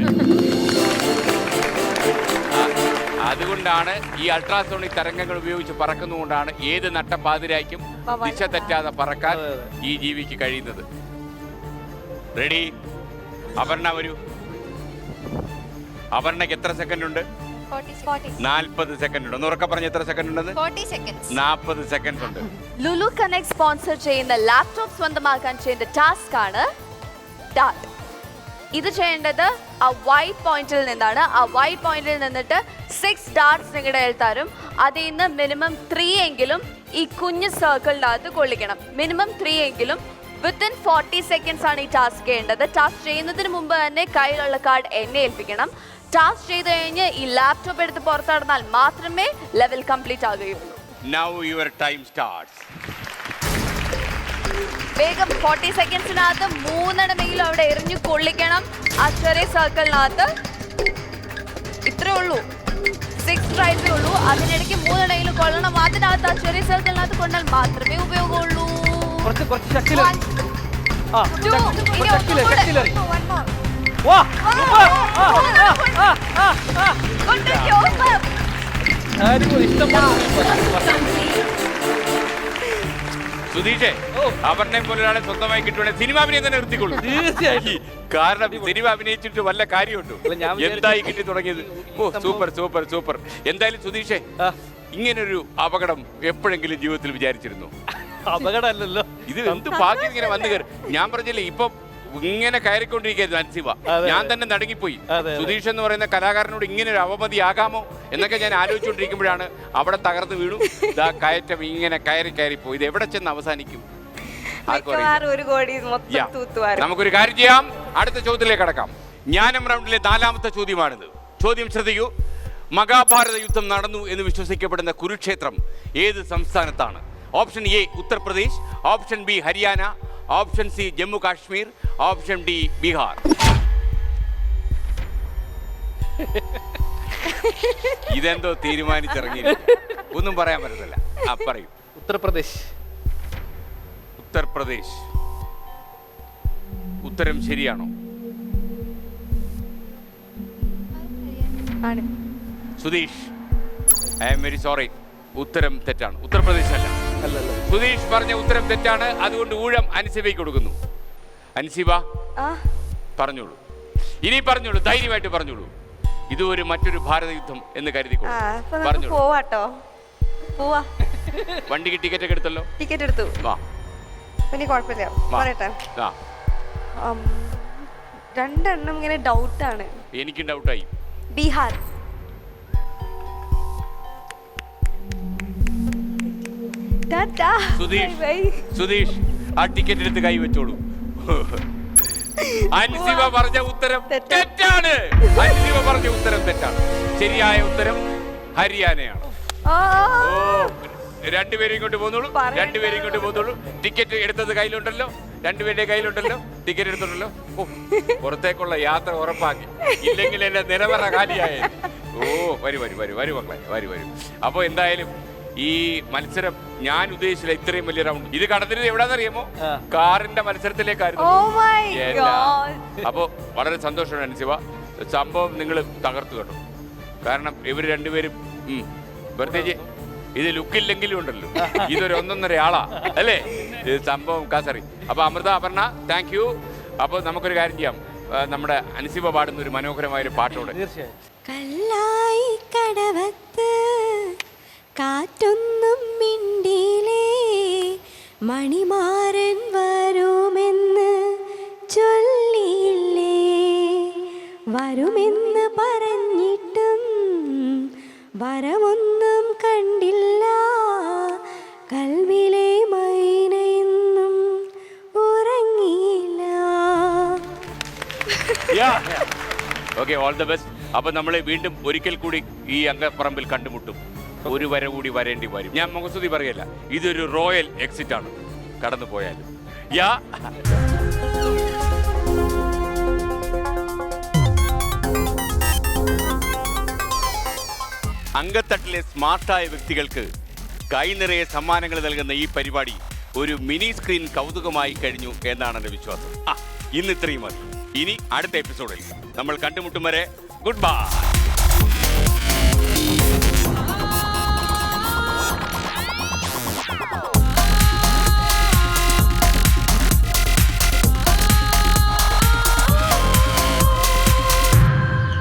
അതുകൊണ്ടാണ് ഈ അൾട്രാസോണിക് തരംഗങ്ങൾ ഉപയോഗിച്ച് പറക്കുന്നതുകൊണ്ടാണ് ഏത് നട്ടപ്പാതിരായ്ക്കും ദിശ തെറ്റാതെ പറക്കാൻ ഈ ജീവിക്ക് കഴിയുന്നത്. റെഡി? അപർണ വരൂ. അപർണയ്ക്ക് എത്ര സെക്കൻഡ് ഉണ്ട്? 40 സെക്കൻഡ് ഉണ്ട്. ഒന്ന് ഉറക്കെ പറഞ്ഞ് എത്ര സെക്കൻഡ് ഉണ്ടെന്ന്? 40 സെക്കൻഡ് ഉണ്ട്. ലുലു കണക്ട് സ്പോൺസർ ചെയ്യുന്ന ലാപ്ടോപ്പ് സ്വന്തമാക്കാൻ ചെയ്യുന്ന ടാസ്ക് ആണ് ഡാർട്ട്. ഇത് ചെയ്യേണ്ടത് ആ വൈറ്റ് പോയിന്റിൽ നിന്നാണ്. ആ വൈറ്റ് പോയിന്റിൽ നിന്നിട്ട് 6 ഡാർട്ട്സ് നിങ്ങളുടെ കയ്യിൽ തരും. അതിൽ നിന്ന് മിനിമം 3 എങ്കിലും ഈ കുഞ്ഞ് സർക്കിളിനകത്ത് കൊള്ളിക്കണം. മിനിമം 3 എങ്കിലും. വിത്തിൻ 40 സെക്കൻഡ്സ് ആണ് ഈ ടാസ്ക് ചെയ്യേണ്ടത്. ടാസ്ക് ചെയ്യുന്നതിന് മുമ്പ് തന്നെ കയ്യിലുള്ള കാർഡ് എന്നെ ഏൽപ്പിക്കണം. ടാസ്ക് ചെയ്ത് കഴിഞ്ഞ് ഈ ലാപ്ടോപ്പ് എടുത്ത് പുറത്ത് നടന്നാൽ മാത്രമേ ലെവൽ കംപ്ലീറ്റ് ആകുകയുള്ളൂ. Now your time starts. വേഗം 40 സെക്കൻഡ്സിനകത്ത് 3 എണ്ണമെങ്കിലും അവിടെ എറിഞ്ഞു കൊള്ളിക്കണം ആ ചെറിയ സർക്കിളിനകത്ത്. ഇത്രേ ഉള്ളൂ. 6 ട്രൈസേ ഉള്ളൂ. അതിനിടയ്ക്ക് 3 എണ്ണമെങ്കിലും കൊള്ളണം. അതിനകത്ത് ആ ചെറിയ സർക്കിളിനകത്ത് കൊണ്ടാൽ മാത്രമേ ഉപയോഗമുള്ളൂ. ഇഷ്ടം സുധീഷേ, അപർണയെ പോലെ ഒരാളെ സ്വന്തമായി കിട്ടുവാണെങ്കിൽ സിനിമ അഭിനയം തന്നെ നിർത്തിക്കൊള്ളൂ. തീർച്ചയായിട്ടും. കാരണം സിനിമ അഭിനയിച്ചിട്ട് വല്ല കാര്യമുണ്ടോ? എന്തായി കിട്ടി തുടങ്ങിയത്? ഓ സൂപ്പർ സൂപ്പർ സൂപ്പർ. എന്തായാലും സുധീഷേ, ഇങ്ങനൊരു അപകടം എപ്പോഴെങ്കിലും ജീവിതത്തിൽ വിചാരിച്ചിരുന്നു? അപകടമല്ലല്ലോ, ഇത് എന്ത് ഭാഗ്യം ഇങ്ങനെ വന്നു കയറി. ഞാൻ പറഞ്ഞില്ലേ, ഇപ്പൊ ഇങ്ങനെ കയറിക്കൊണ്ടിരിക്കുന്നു അൻസിബ. ഞാൻ തന്നെ നടുങ്ങിപ്പോയി. സുധീഷ് എന്ന് പറയുന്ന കലാകാരനോട് ഇങ്ങനെ ഒരു അവമതിയാകാമോ എന്നൊക്കെ ഞാൻ ആലോചിച്ചുകൊണ്ടിരിക്കുമ്പോഴാണ് അവിടെ തകർന്നു വീണു. ഇതാ കയറ്റം ഇങ്ങനെ കയറിപ്പോയി. ഇത് എവിടെ ചെന്ന് അവസാനിക്കും? നമുക്കൊരു കാര്യം ചെയ്യാം, അടുത്ത ചോദ്യത്തിലേക്ക് കടക്കാം. ജ്ഞാനം റൗണ്ടിലെ 4ാമത്തെ ചോദ്യമാണിത്. ചോദ്യം ശ്രദ്ധിക്കൂ. മഹാഭാരത യുദ്ധം നടന്നു എന്ന് വിശ്വസിക്കപ്പെടുന്ന കുരുക്ഷേത്രം ഏത് സംസ്ഥാനത്താണ്? Option A Uttar Pradesh, option B Haryana, option C Jammu Kashmir, option D Bihar. ഇതെന്തോ തീരുമാനിച്ചിറങ്ങി, ഒന്നും പറയാൻ പറ്റത്തില്ല. പറയൂ. ഉത്തർപ്രദേശ്. ഉത്തർപ്രദേശ് ഉത്തരം ശരിയാണോ? Sudheesh, I am very sorry, ഉത്തരം തെറ്റാണ്. ഉത്തർപ്രദേശ് അല്ല. സുധീഷ് പറഞ്ഞ ഉത്തരം തെറ്റാണ്. അതുകൊണ്ട് ഊഴം അൻസിബയ്ക്ക് കൊടുക്കുന്നു. അൻസിബ പറഞ്ഞോളൂ, ഇനി പറഞ്ഞോളൂ, ധൈര്യമായിട്ട് പറഞ്ഞോളൂ. ഇത് ഒരു മറ്റൊരു ഭാരത യുദ്ധം എന്ന് കരുതിക്കോളൂ. വണ്ടിക്ക് ടിക്കറ്റ് ഒക്കെ എടുത്തല്ലോ? ടിക്കറ്റ് എടുത്തു. പിന്നെ കുഴപ്പമില്ല, പറയട്ടെ. രണ്ടെണ്ണം ഇങ്ങനെ ഡൗട്ടാണ്. എനിക്കും ഡൗട്ടായി. ബീഹാർ. സുധീഷ് ആ ടിക്കറ്റ് എടുത്ത് കൈ വെച്ചോളൂ. അൻസിബ പറഞ്ഞ ഉത്തരം തെറ്റാണ്. അൻസിബ പറഞ്ഞ ഉത്തരം തെറ്റാണ്. ശരിയായ ഉത്തരം ഹരിയാനയാണ്. രണ്ടുപേരും ഇങ്ങോട്ട് പോന്നോളൂ, രണ്ടുപേരും ഇങ്ങോട്ട് പോന്നോളൂ. ടിക്കറ്റ് എടുത്തത് കയ്യിലുണ്ടല്ലോ, രണ്ടുപേരുടെ കയ്യിലുണ്ടല്ലോ, ടിക്കറ്റ് എടുത്തിട്ടുണ്ടല്ലോ. പുറത്തേക്കുള്ള യാത്ര ഉറപ്പാക്കി, ഇല്ലെങ്കിൽ എന്റെ നിലവറ കാലിയായത്. വരൂ മക്കളെ, വരൂ. അപ്പൊ എന്തായാലും ഈ മത്സരം ഞാൻ ഉദ്ദേശിച്ചില്ല ഇത്രയും വലിയ റൗണ്ട്. ഇത് കടന്നിരുന്നത് എവിടാന്നറിയാമോ? കാറിന്റെ മത്സരത്തിലേക്കായിരുന്നു. അപ്പൊ വളരെ സന്തോഷമാണ് അൻസിബ. സംഭവം നിങ്ങൾ തകർത്തു കേട്ടോ. കാരണം ഇവർ രണ്ടുപേരും പ്രത്യേകിച്ച് ഇത് ലുക്കില്ലെങ്കിലും ഉണ്ടല്ലോ, ഇതൊരു ഒന്നൊന്നര ആളാ അല്ലേ? ഇത് സംഭവം കാസറി. അപ്പൊ അമൃത, അപർണ, താങ്ക് യു. അപ്പൊ നമുക്കൊരു കാര്യം ചെയ്യാം, നമ്മുടെ അൻസിബ പാടുന്ന ഒരു മനോഹരമായ ഒരു പാട്ടോടെ. കല്ലായി കടവത്ത് കാറ്റൊന്നും മിണ്ടിയിലേ, മണിമാരൻ വരുമെന്ന് ചൊല്ലിയില്ലേ, വരുമെന്ന് പറഞ്ഞിട്ടും വരമൊന്നും കണ്ടില്ല, കൽവിലെ മൈനയെന്നും ഉറങ്ങിയില്ല. Okay, all the best. അപ്പൊ നമ്മളെ വീണ്ടും ഒരിക്കൽ കൂടി ഈ അങ്കപ്പറമ്പിൽ കണ്ടുമുട്ടും. ഒരു വര കൂടി വരേണ്ടി വരും. ഞാൻ മുഖസ്തുതി പറയല്ല, ഇതൊരു റോയൽ എക്സിറ്റ് ആണ്. കടന്നു പോയാലും അങ്കത്തട്ടിലെ സ്മാർട്ടായ വ്യക്തികൾക്ക് കൈനിറയെ സമ്മാനങ്ങൾ നൽകുന്ന ഈ പരിപാടി ഒരു മിനി സ്ക്രീൻ കൗതുകമായി കഴിഞ്ഞു എന്നാണ് എൻ്റെ വിശ്വാസം. ഇന്ന് ഇത്രയും മതി. ഇനി അടുത്ത എപ്പിസോഡിൽ നമ്മൾ കണ്ടുമുട്ടും വരെ ഗുഡ് ബൈ.